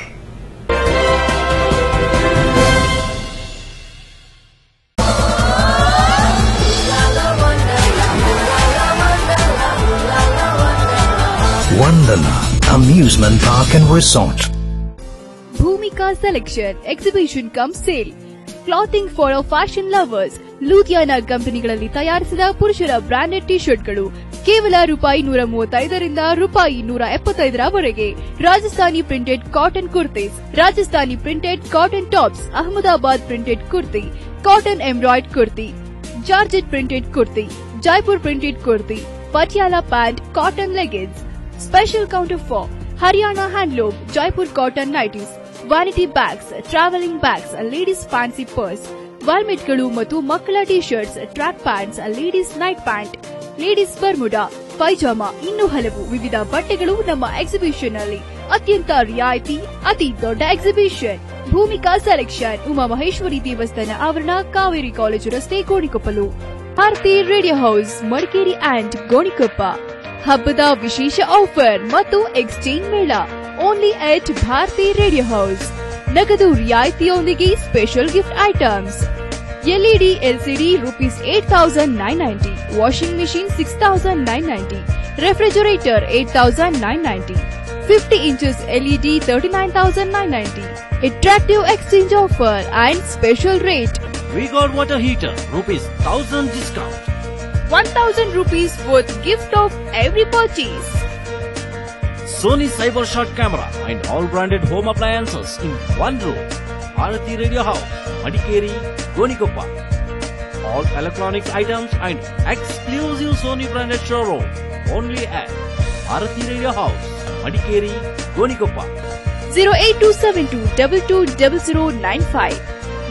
Vandana Amusement Park and Resort. Bhumika Selection Exhibition cum Sale. Clothing for our fashion lovers. Ludhiana ಕಂಪನಿಗಳಲ್ಲಿ ತಯಾರಿಸಿದ ಪುರುಷರ ಬ್ರಾಂಡೆಡ್ ಟಿ ಶರ್ಟ್ಗಳು ಕೇವಲ ₹135ರಿಂದ ₹175ರವರೆಗೆ. Rajasthani printed cotton kurtis, Rajasthani printed cotton tops, Ahmedabad printed kurti, cotton embroidered kurti, georgette printed kurti, Jaipur printed kurti, Patiala pant, cotton leggings. Special counter for Haryana Handloom, Jaipur cotton nighties, vanity bags, traveling bags, ladies fancy purse, ವಾಲ್ಮೆಟ್ಗಳು ಮತ್ತು ಮಕ್ಕಳ T shirts, track pants, ladies night pant, ladies Bermuda, pyjama, ಇನ್ನೂ ಹಲವು ವಿವಿಧ ಬಟ್ಟೆಗಳು ನಮ್ಮ exhibition ನಲ್ಲಿ ಅತ್ಯಂತ ರಿಯಾಯಿತಿ, ಅತಿ ದೊಡ್ಡ ಎಕ್ಸಿಬಿಷನ್. ಭೂಮಿಕಾ ಸೆಲೆಕ್ಷನ್, ಉಮಾಮಹೇಶ್ವರಿ ದೇವಸ್ಥಾನ ಆವರಣ, ಕಾವೇರಿ ಕಾಲೇಜು ರಸ್ತೆ, Gonikoppal. Bharati radio house, Madikeri and Gonikoppa. ಹಬ್ಬದ ವಿಶೇಷ ಆಫರ್ ಮತ್ತು ಎಕ್ಸ್ಚೇಂಜ್ ಮೇಳ only at Bharati radio house. ನಗದು ರಿಯಾಯಿತಿಯೊಂದಿಗೆ special gift items. LED LCD ₹8,990, washing machine ₹6,990, refrigerator ₹8,990, 50 inches LED ₹39,990. Attractive exchange offer and special rate. We got water heater, ₹1,000 discount. ₹1,000 worth gift of every purchase. Sony Cyber Shot camera and all branded home appliances in one room. Bharati Radio House, Madikeri, Gonikoppa. All electronics items and exclusive Sony branded showroom only at Bharati Radio House, Madikeri, Gonikoppa. 08272220095,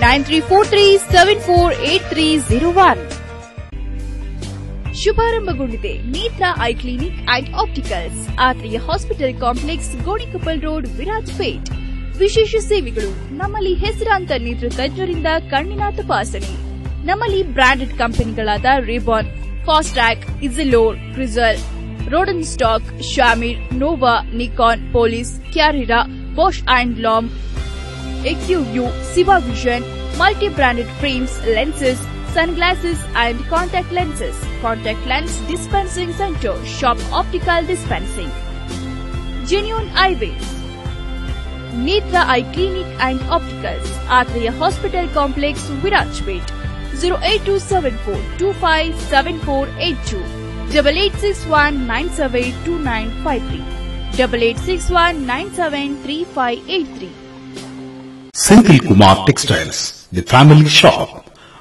9343748301. ಶುಭಾರಂಭಗೊಂಡಿದೆ Netra eye clinic and opticals, Athreya hospital complex, Gonikoppal road, Virajpet. ವಿಶೇಷ ಸೇವೆಗಳು. ನಮ್ಮಲ್ಲಿ ಹೆಸರಾಂತ ನೇತ್ರ ತಜ್ಞರಿಂದ ಕಣ್ಣಿನ ತಪಾಸಣೆ. ನಮ್ಮಲ್ಲಿ ಬ್ರಾಂಡೆಡ್ ಕಂಪನಿಗಳಾದ Ray Ban, Fastrack, Essilor, Crizal, Rodenstock, Shamir, Nova, Nikon, Police, Carrera, Bausch and Lomb, Acuvue, Ciba Vision, multi branded frames, lenses, sunglasses and contact lenses. Contact lens dispensing center. Shop optical dispensing. Genuine Eyewear. Netra Eye Clinic and Opticals. Atreya Hospital Complex, Virajpet. 08274257482. 8861972953. 8861973583. Senthil Kumar Textiles, the family shop.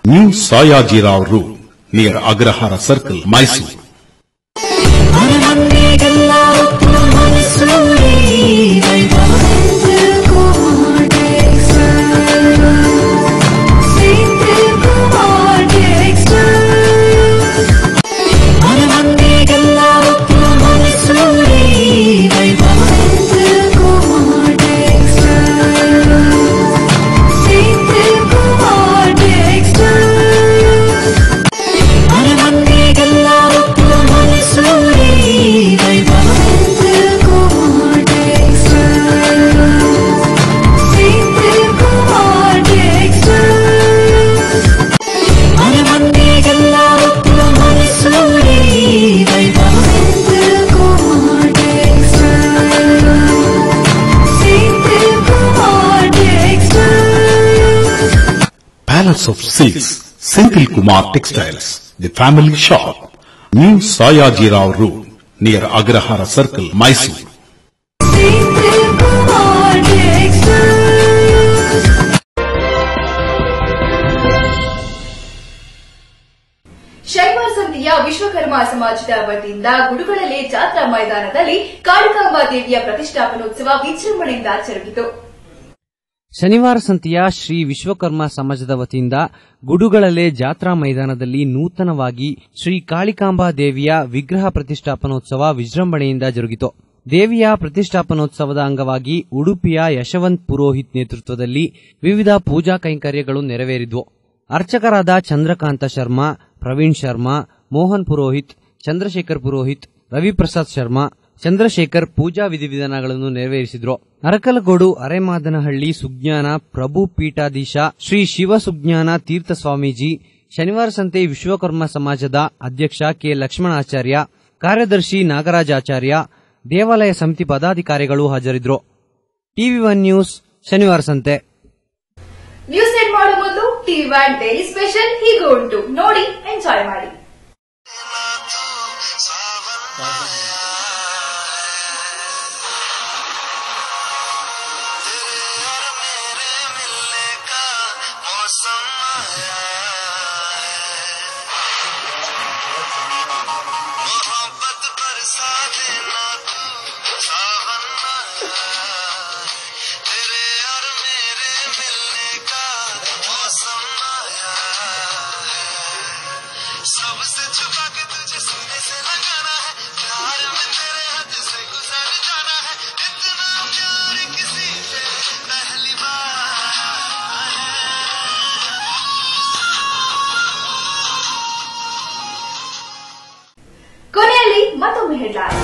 New Sayaji Rao Road, near Agrahara Circle, Mysore. Palace of Silks, Senthil Kumar Textiles, the family shop, New Sayajirao Road, near Agrahara Circle, Mysore. ಶನಿವಾರ ಸಂತೆಯ ವಿಶ್ವಕರ್ಮ ಸಮಾಜದ ವತಿಯಿಂದ ಗುಡುಗಳಲೆ ಜಾತ್ರಾ ಮೈದಾನದಲ್ಲಿ ಕಾಳಿಕಾಂಬಾ ದೇವಿಯ ಪ್ರತಿಷ್ಠಾಪನೋತ್ಸವ ವಿಜೃಂಭಣೆಯಿಂದ ಜರುಗಿತು. ಶನಿವಾರ ಸಂತೆಯ ಶ್ರೀ ವಿಶ್ವಕರ್ಮ ಸಮಾಜದ ವತಿಯಿಂದ ಗುಡುಗಳಲೆ ಜಾತ್ರಾ ಮೈದಾನದಲ್ಲಿ ನೂತನವಾಗಿ ಶ್ರೀ ಕಾಳಿಕಾಂಬಾ ದೇವಿಯ ವಿಗ್ರಹ ಪ್ರತಿಷ್ಠಾಪನೋತ್ಸವ ವಿಜೃಂಭಣೆಯಿಂದ ಜರುಗಿತು. ದೇವಿಯ ಪ್ರತಿಷ್ಠಾಪನೋತ್ಸವದ ಅಂಗವಾಗಿ ಉಡುಪಿಯ ಯಶವಂತ್ ಪುರೋಹಿತ್ ನೇತೃತ್ವದಲ್ಲಿ ವಿವಿಧ ಪೂಜಾ ಕೈಂಕರ್ಯಗಳು ನೆರವೇರಿದವು. ಅರ್ಚಕರಾದ ಚಂದ್ರಕಾಂತ ಶರ್ಮಾ, ಪ್ರವೀಣ್ ಶರ್ಮಾ, ಮೋಹನ್ ಪುರೋಹಿತ್, ಚಂದ್ರಶೇಖರ್ ಪುರೋಹಿತ್, ರವಿಪ್ರಸಾದ್ ಶರ್ಮಾ, ಚಂದ್ರಶೇಖರ್ ಪೂಜಾ ವಿಧಿವಿಧಾನಗಳನ್ನು ನೆರವೇರಿಸಿದ್ರು. ಅರಕಲಗೋಡು ಅರೆಮಾದನಹಳ್ಳಿ ಸುಜ್ಞಾನ ಪ್ರಭು ಪೀಠಾಧೀಶ ಶ್ರೀ ಶಿವ ಸುಜ್ಞಾನ ತೀರ್ಥ ಸ್ವಾಮೀಜಿ, ಶನಿವಾರ ಸಂತೆ ವಿಶ್ವಕರ್ಮ ಸಮಾಜದ ಅಧ್ಯಕ್ಷ ಕೆ ಲಕ್ಷ್ಮಣಾಚಾರ್ಯ, ಕಾರ್ಯದರ್ಶಿ ನಾಗರಾಜಾಚಾರ್ಯ, ದೇವಾಲಯ ಸಮಿತಿ ಪದಾಧಿಕಾರಿಗಳು ಹಾಜರಿದ್ದರು. ಟಿವಿ1 ನ್ಯೂಸ್ ಶನಿವಾರ ಸಂತೆ. ನ್ಯೂಸ್ ಎಡ್ ಮಾಡೋ ಮೊದಲು ಟಿವಿ1 ಡೈಲಿ ಸ್ಪೆಷಲ್ ಹೀಗೆ ಉಂಟು, ನೋಡಿ ಎಂಜಾಯ್ ಮಾಡಿ. ಕೊನೆಯಲ್ಲಿ ಮತ್ತೊಮ್ಮೆ headline.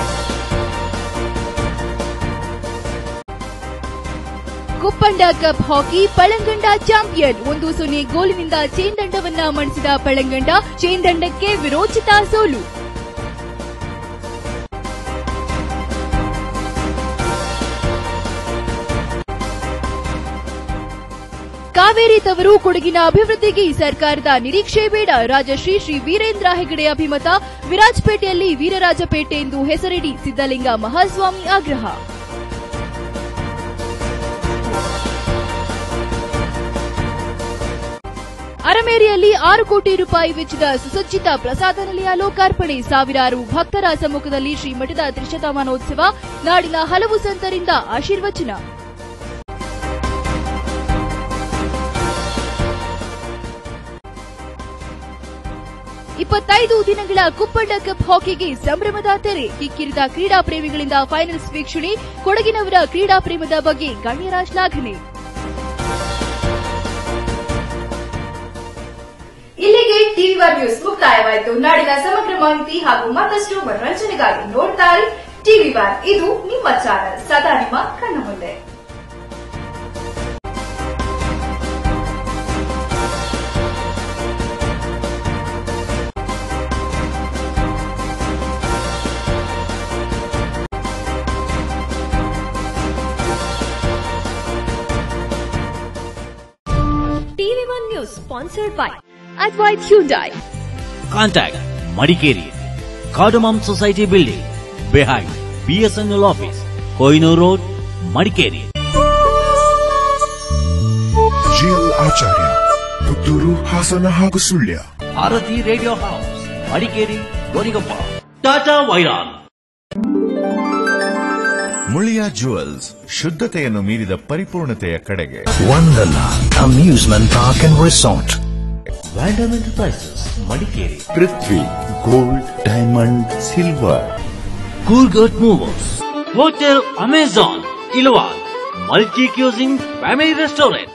Kuppanda cup hockey Palanganda champion 1-0 ಗೋಲಿನಿಂದ ಚೇಂದಂಡವನ್ನ ಮಣಿಸಿದ Palanganda, ಚೇಂದಂಡಕ್ಕೆ ವಿರೋಚಿತ ಸೋಲು. ಕಾವೇರಿ ತವರು ಕೊಡಗಿನ ಅಭಿವೃದ್ಧಿಗೆ ಸರ್ಕಾರದ ನಿರೀಕ್ಷೆ ಬೇಡ, ರಾಜಶ್ರೀ ಶ್ರೀ ವೀರೇಂದ್ರ ಹೆಗಡೆ ಅಭಿಮತ. ವಿರಾಜಪೇಟೆಯಲ್ಲಿ ವೀರರಾಜಪೇಟೆ ಎಂದು ಹೆಸರಿಡಿ ಸಿದ್ದಲಿಂಗ ಮಹಾಸ್ವಾಮಿ ಆಗ್ರಹ. ಅರಮೇರಿಯಲ್ಲಿ 6 ಕೋಟಿ ರೂಪಾಯಿ ವೆಚ್ಚದ ಸುಸಜ್ಜಿತ ಪ್ರಸಾದ ನಿಲಯ ಲೋಕಾರ್ಪಣೆ. ಸಾವಿರಾರು ಭಕ್ತರ ಸಮ್ಮುಖದಲ್ಲಿ ಶ್ರೀಮಠದ ತ್ರಿಶತಮಾನೋತ್ಸವ. ನಾಡಿನ ಹಲವು ಸಂತರಿಂದ ಆಶೀರ್ವಚನ. ಇಪ್ಪತ್ತೈದು ದಿನಗಳ ಕುಪ್ಪಂಡ ಕಪ್ ಹಾಕಿಗೆ ಸಂಭ್ರಮದ ತೆರೆ. ಕಿಕ್ಕಿರಿದ ಕ್ರೀಡಾ ಪ್ರೇಮಿಗಳಿಂದ ಫೈನಲ್ಸ್ ವೀಕ್ಷಣೆ. ಕೊಡಗಿನವರ ಕ್ರೀಡಾ ಪ್ರೇಮದ ಬಗ್ಗೆ ಗಣ್ಯರ ಶ್ಲಾಘನೆ. ಇಲ್ಲಿಗೆ ಟಿವಿ1 ನ್ಯೂಸ್ ಮುಕ್ತಾಯವಾಯಿತು. ನಾಡಿನ ಸಮಗ್ರ ಮಾಹಿತಿ ಹಾಗೂ ಮತ್ತಷ್ಟು ಮನರಂಜನೆಗಾಗಿ ನೋಡ್ತಾರೆ ಟಿವಿ1. ಇದು ನಿಮ್ಮ ಚಾನಲ್, ಸದಾ ನಿಮ್ಮ ಕಣ್ಣ ಮುಂದೆ. TV one news sponsored by Advait Hyundai. Contact Madikeri, Cardamom Society Building, behind BSNL Office, Kohinoor Road, Madikeri. ಜಿಲ್ ಆಚಾರ್ಯ, ಪುತ್ತೂರು, ಹಾಸನ ಹಾಗೂ Sullia. Bharati radio house, Madikeri, Gonikoppa. Tata Wiron. Muliya jewels, ಶುದ್ಧತೆಯನ್ನು ಮೀರಿದ ಪರಿಪೂರ್ಣತೆಯ ಕಡೆಗೆ. Wonderla Amusement Park and Resort. Vandam Enterprises, Madikeri. Prithvi gold, diamond, silver. Coolgurt Movers, Hotel Amazon, Ilwan, Multi-Cuisine Family Restaurant.